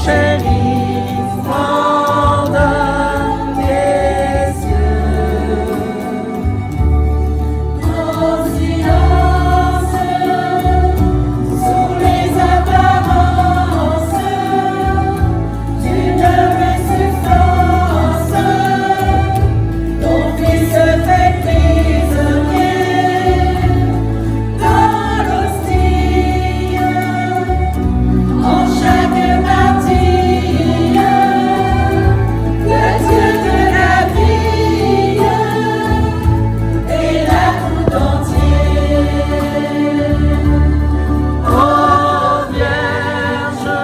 chérissement des cieux. En silence, sous les apparences d'une résistance, ton fils se fait prisonnier dans l'hostie. En chaque partie, le Dieu de la vie est là tout entier. Ô Vierge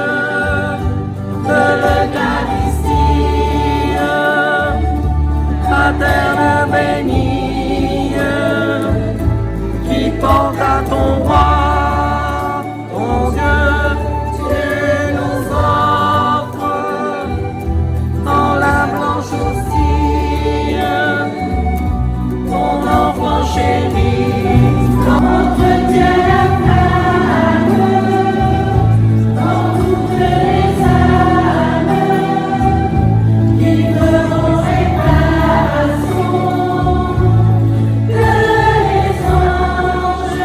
de l'Eucharistie, materne bénie, qui porte à ton roi, ton Dieu, tu nous offres dans la blanche hostie, ton enfant chéri, entretient la flamme dans toutes les âmes qui feront réparation, que les anges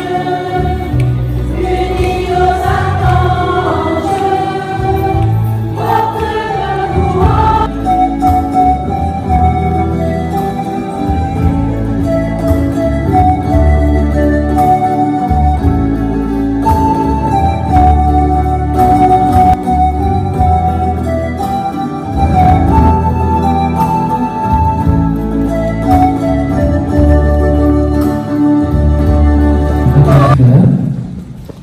unis aux archanges portent le louange.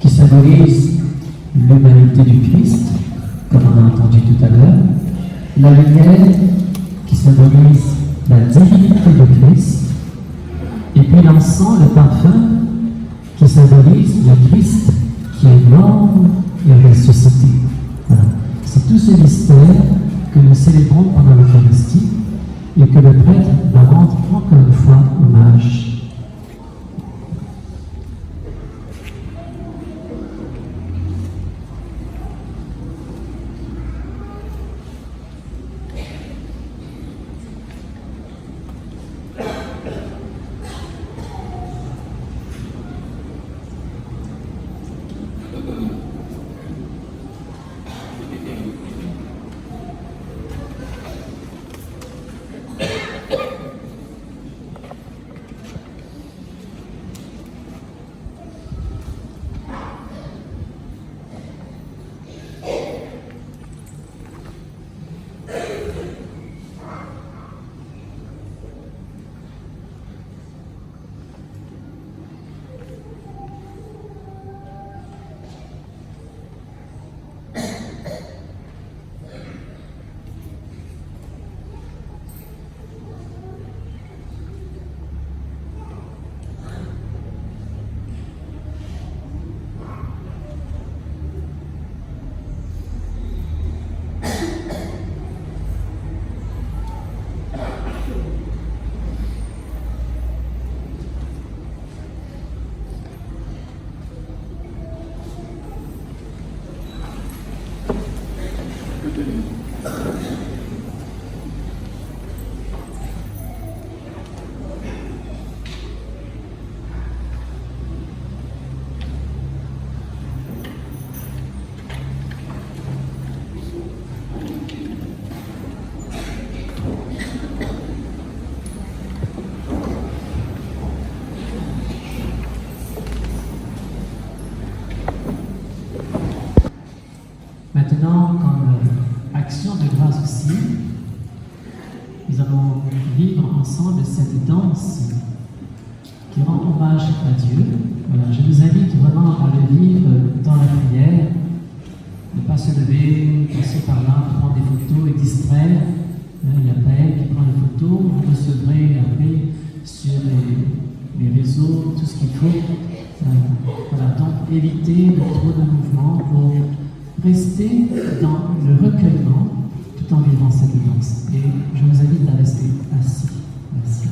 Qui symbolise l'humanité du Christ, comme on a entendu tout à l'heure. La lumière qui symbolise la divinité du Christ. Et puis l'encens, le parfum, qui symbolise le Christ qui est mort et ressuscité. Voilà. C'est tout ce mystère que nous célébrons pendant l'Eucharistie et que le prêtre va rendre encore une fois hommage. Maintenant, comme action de grâce aussi, nous allons vivre ensemble cette danse qui rend hommage à Dieu. Voilà, je vous invite vraiment à le vivre dans la prière, ne pas se lever, passer par là, prendre des photos et distraire. Il y a Paël qui prend les photos, vous recevrez après sur les réseaux tout ce qu'il faut. Voilà, donc évitez trop de mouvements pour rester dans le recueillement tout en vivant cette danse. Et je vous invite à rester assis. Merci.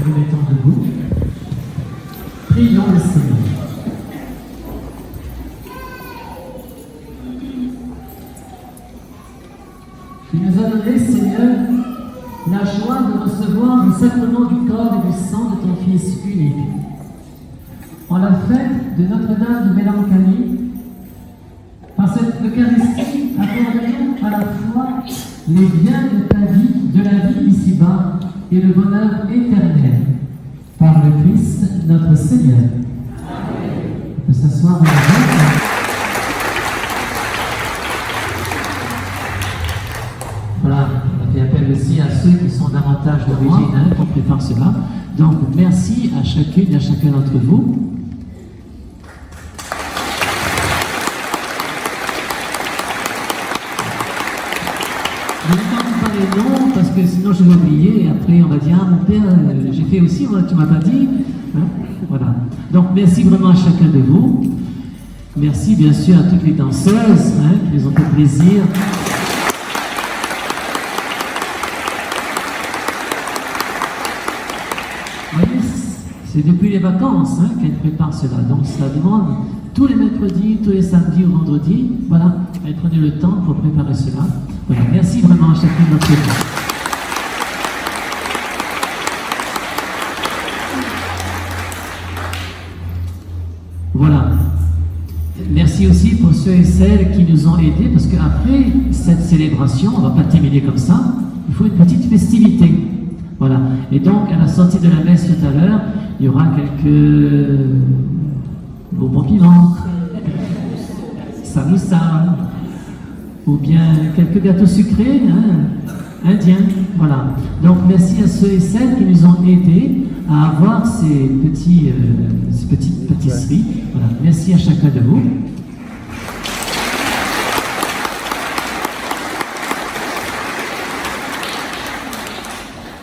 nous mettons debout. Prions le Seigneur. Tu nous as donné, Seigneur, la joie de recevoir le sacrement du corps et du sang de ton Fils unique. En la fête de Notre-Dame de Mélancanie, par cette Eucharistie, accorde-nous à la fois les biens de ta vie, de la vie ici-bas, et le bonheur éternel. Par le Christ, notre Seigneur. Amen. On peut s'asseoir à la vie. Voilà, on fait appel aussi à ceux qui sont davantage d'origine pour préparer cela. Donc, merci à chacune et à chacun d'entre vous. Je ne vais pas les noms parce que sinon je vais oublier et après on va dire ah mon père j'ai fait aussi, moi, tu m'as pas dit. Hein? Voilà. Donc merci vraiment à chacun de vous. Merci bien sûr à toutes les danseuses qui nous ont fait plaisir. Oui, c'est depuis les vacances qu'elle prépare cela. Donc ça demande tous les mercredis, tous les samedis ou vendredis. Voilà, elle prenait le temps pour préparer cela. Voilà, merci vraiment à chacun d'entre vous. Voilà. Merci aussi pour ceux et celles qui nous ont aidés, parce qu'après cette célébration, on ne va pas terminer comme ça, il faut une petite festivité. Voilà. Et donc, à la sortie de la messe tout à l'heure, il y aura quelques bonbons piments, samoussa, ou bien quelques gâteaux sucrés, indiens. Voilà. Donc, merci à ceux et celles qui nous ont aidés à avoir ces petites pâtisseries. Voilà. Merci à chacun de vous.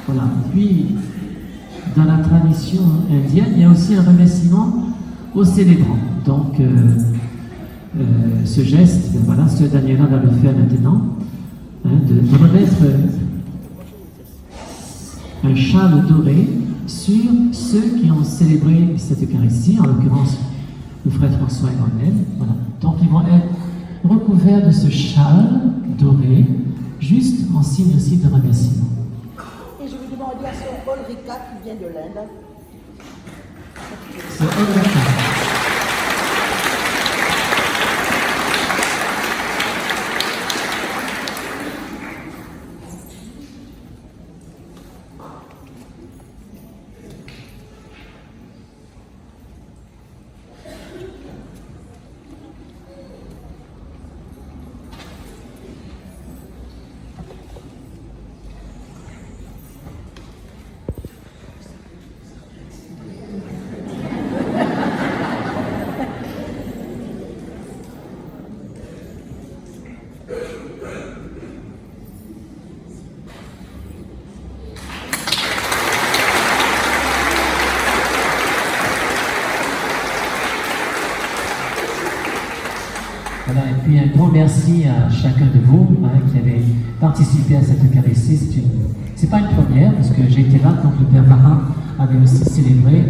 Voilà. Puis, dans la tradition indienne, il y a aussi un remerciement aux célébrants. Donc, ce geste, voilà, ce Daniela va le faire maintenant, de remettre un châle doré sur ceux qui ont célébré cette Eucharistie, en l'occurrence le frère François et moi-même. Voilà. Donc ils vont être recouverts de ce châle doré, juste en signe aussi de remerciement. Et je vais demander à Sœur Ulrika qui vient de l'Inde. Sœur Ulrika. Voilà, et puis un grand merci à chacun de vous qui avez participé à cette Eucharistie. C'est pas une première, parce que j'ai été là quand le Père Marat avait aussi célébré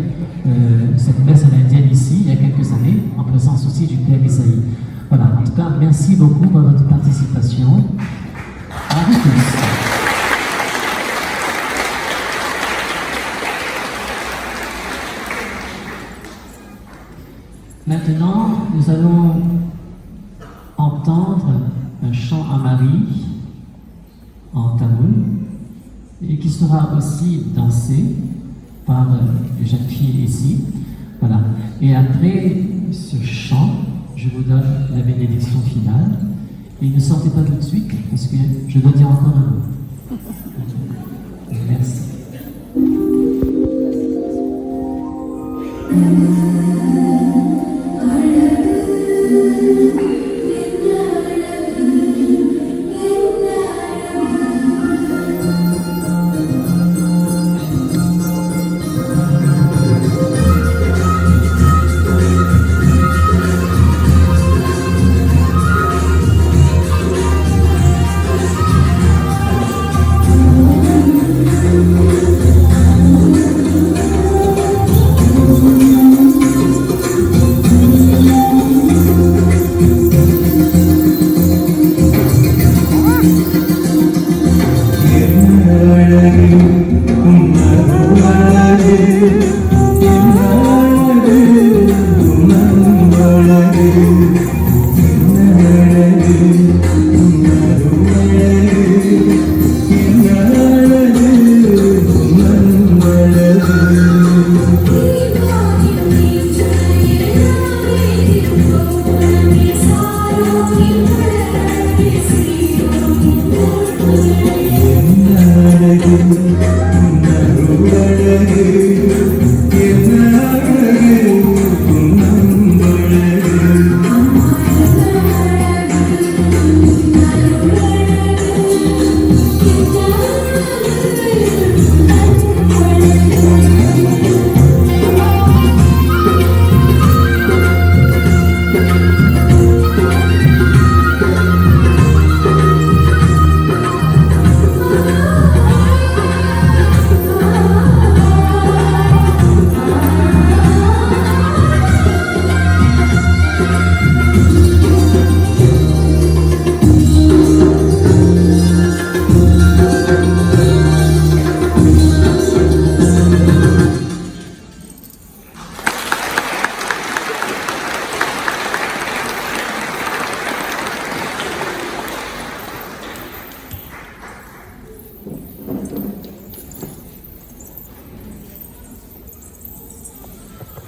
cette messe en indienne ici, il y a quelques années, en présence aussi du Père Isaïe. Voilà, en tout cas, merci beaucoup pour votre participation. À vous tous. Maintenant, nous allons entendre un chant à Marie en tamoul et qui sera aussi dansé par les jeunes filles ici. Voilà. Et après ce chant, je vous donne la bénédiction finale. Et ne sortez pas tout de suite parce que je dois dire encore un mot. Merci. Thank you.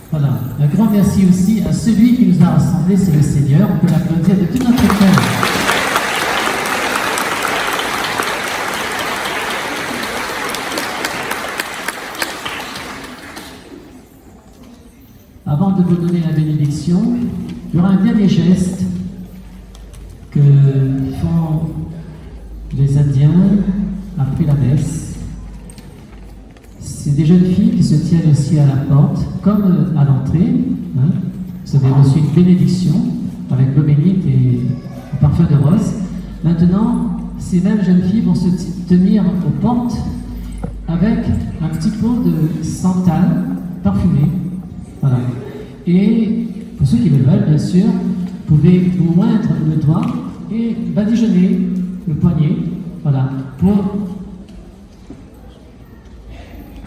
Voilà. Un grand merci aussi à celui qui nous a rassemblés, c'est le Seigneur. On peut l'applaudir de tout notre cœur. Avant de vous donner la bénédiction, il y aura un dernier geste que font les Indiens après la messe. C'est des jeunes filles qui se tiennent aussi à la porte, comme à l'entrée. Hein. Vous avez reçu une bénédiction avec l'eau bénite et le parfum de rose. Maintenant, ces mêmes jeunes filles vont se tenir aux portes avec un petit pot de santal parfumé. Voilà. Et pour ceux qui le veulent, bien sûr, vous pouvez vous moindre le doigt et badigeonner le poignet. Voilà. Pour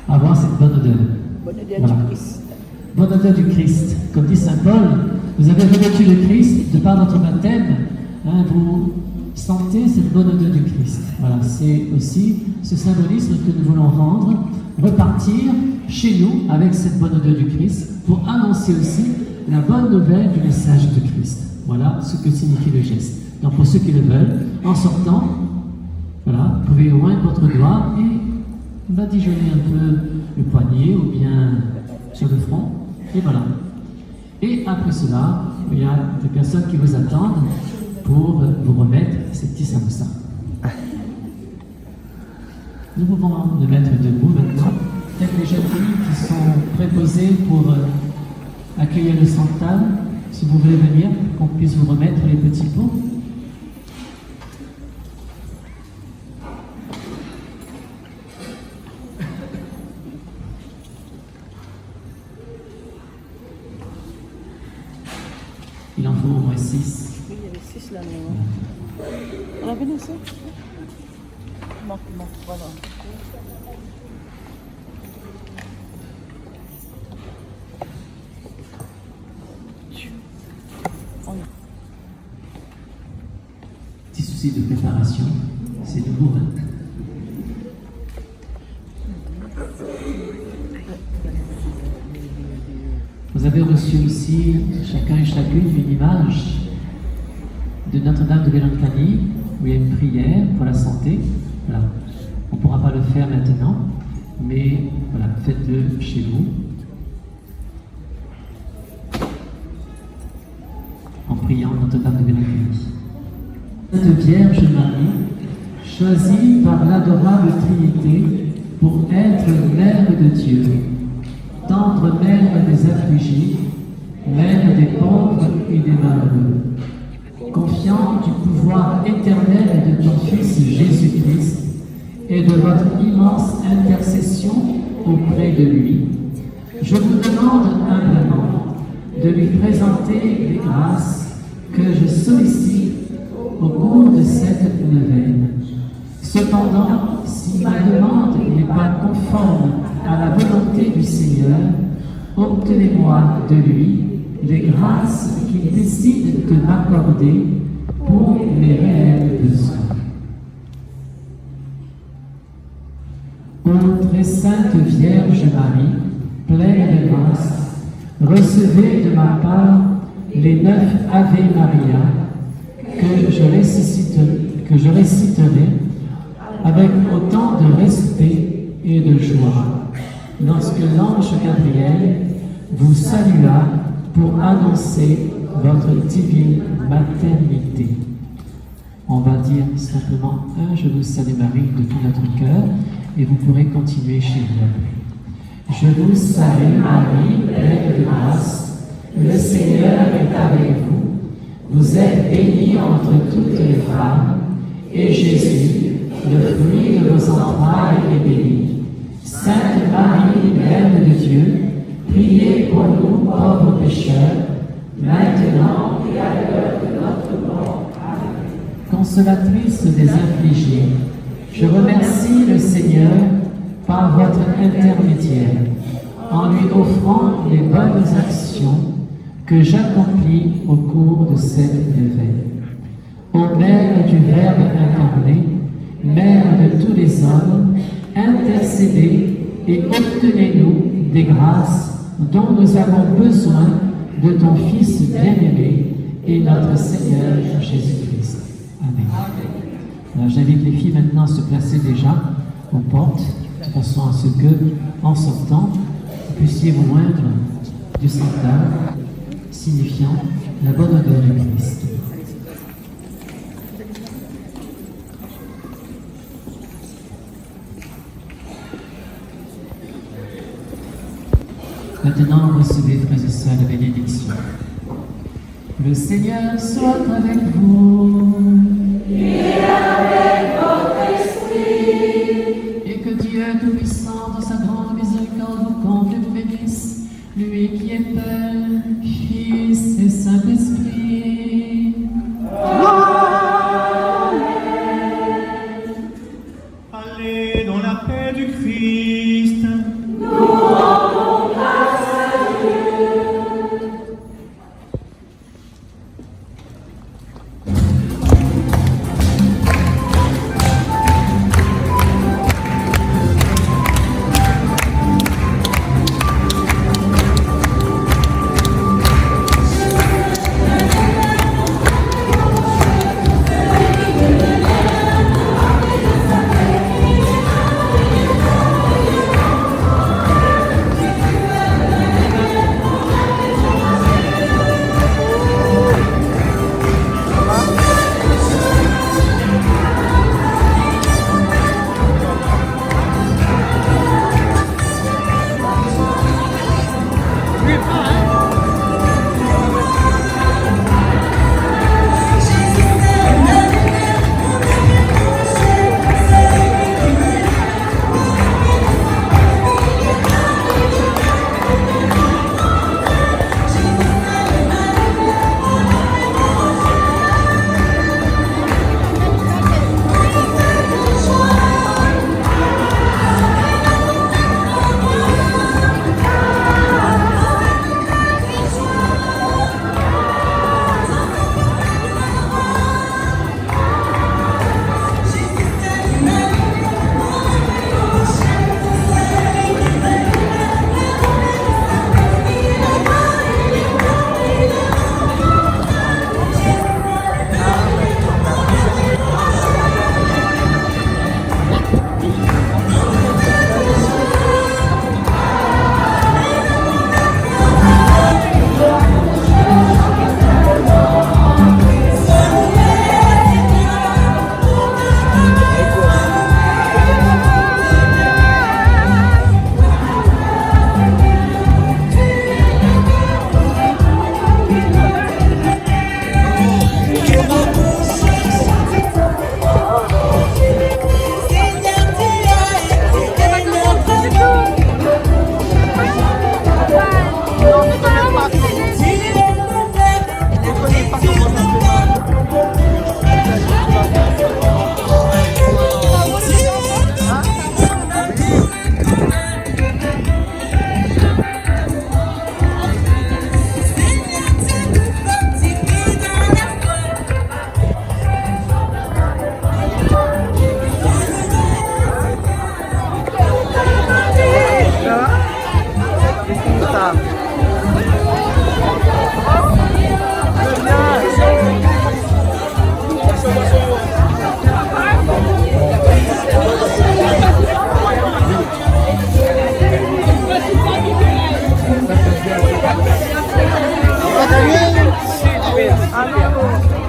avoir cette bonne odeur. Bonne odeur Voilà. du Christ. Bonne odeur du Christ. Comme dit saint Paul, vous avez revêtu le Christ de par notre baptême. Hein, vous sentez cette bonne odeur du Christ. Voilà, c'est aussi ce symbolisme que nous voulons rendre, repartir chez nous avec cette bonne odeur du Christ pour annoncer aussi la bonne nouvelle du message de Christ. Voilà ce que signifie le geste. Donc pour ceux qui le veulent, en sortant, voilà, vous pouvez oindre votre doigt et badigeonner un peu le poignet ou bien sur le front, et voilà. Et après cela, il y a des personnes qui vous attendent pour vous remettre ces petits samoussas. Nous pouvons nous mettre debout maintenant, avec les jeunes filles qui sont préposées pour accueillir le santal. Si vous voulez venir, qu'on puisse vous remettre les petits pots. Il en faut au moins 6. Oui, il y avait 6 là, non. On a vu ça? Il manque, voilà. Petit souci de préparation, c'est nouveau. Hein. Vous avez reçu aussi, chacun et chacune, une image de Notre-Dame de Belancani, où il y a une prière pour la santé. Voilà. On ne pourra pas le faire maintenant, mais voilà, faites-le chez vous. En priant Notre-Dame de Belancani. Sainte Vierge Marie, choisie par l'adorable Trinité pour être Mère de Dieu, tendre Mère des affligés, Mère des pauvres et des malheureux, confiant du pouvoir éternel de ton Fils Jésus-Christ et de votre immense intercession auprès de lui, je vous demande humblement de lui présenter les grâces que je sollicite au cours de cette neuvaine. Cependant, si ma demande n'est pas conforme à la volonté du Seigneur, obtenez-moi de lui les grâces qu'il décide de m'accorder pour mes réels besoins. Ô très sainte Vierge Marie, pleine de grâce, recevez de ma part les 9 Ave Maria que je réciterai avec autant de respect et de joie lorsque l'ange Gabriel vous salua pour annoncer votre divine maternité. On va dire simplement un Je vous salue Marie de tout notre cœur et vous pourrez continuer chez vous. Je vous salue Marie, pleine de grâce, le Seigneur est avec vous. Vous êtes bénie entre toutes les femmes, et Jésus, le fruit de vos entrailles, est béni. Sainte Marie, Mère de Dieu, priez pour nous pauvres pécheurs, maintenant et à l'heure de notre mort. Amen. Consolatrice des affligés, je remercie le Seigneur par votre intermédiaire, en lui offrant les bonnes actions que j'accomplis au cours de cette veille. Ô Mère du Verbe incarné, Mère de tous les hommes, intercédez et obtenez-nous des grâces dont nous avons besoin de ton Fils bien-aimé et notre Seigneur Jésus-Christ. Amen. Alors, j'invite les filles maintenant à se placer déjà aux portes, de façon à ce que, en sortant, vous puissiez vous joindre du central, signifiant la bonne odeur du Christ. Maintenant, recevez, frères et sœurs, la bénédiction. Le Seigneur soit avec vous. Et avec votre esprit. Et que Dieu Tout-Puissant, dans sa grande miséricorde, vous comble et vous bénisse, lui qui est Père, Fils et Saint-Esprit. Amen. Allez dans la paix du Christ. Nous rendons grâce à Dieu.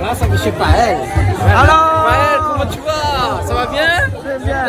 Là, c'est monsieur Paël. Alors Paël, comment tu vas? Ça va bien? Très bien.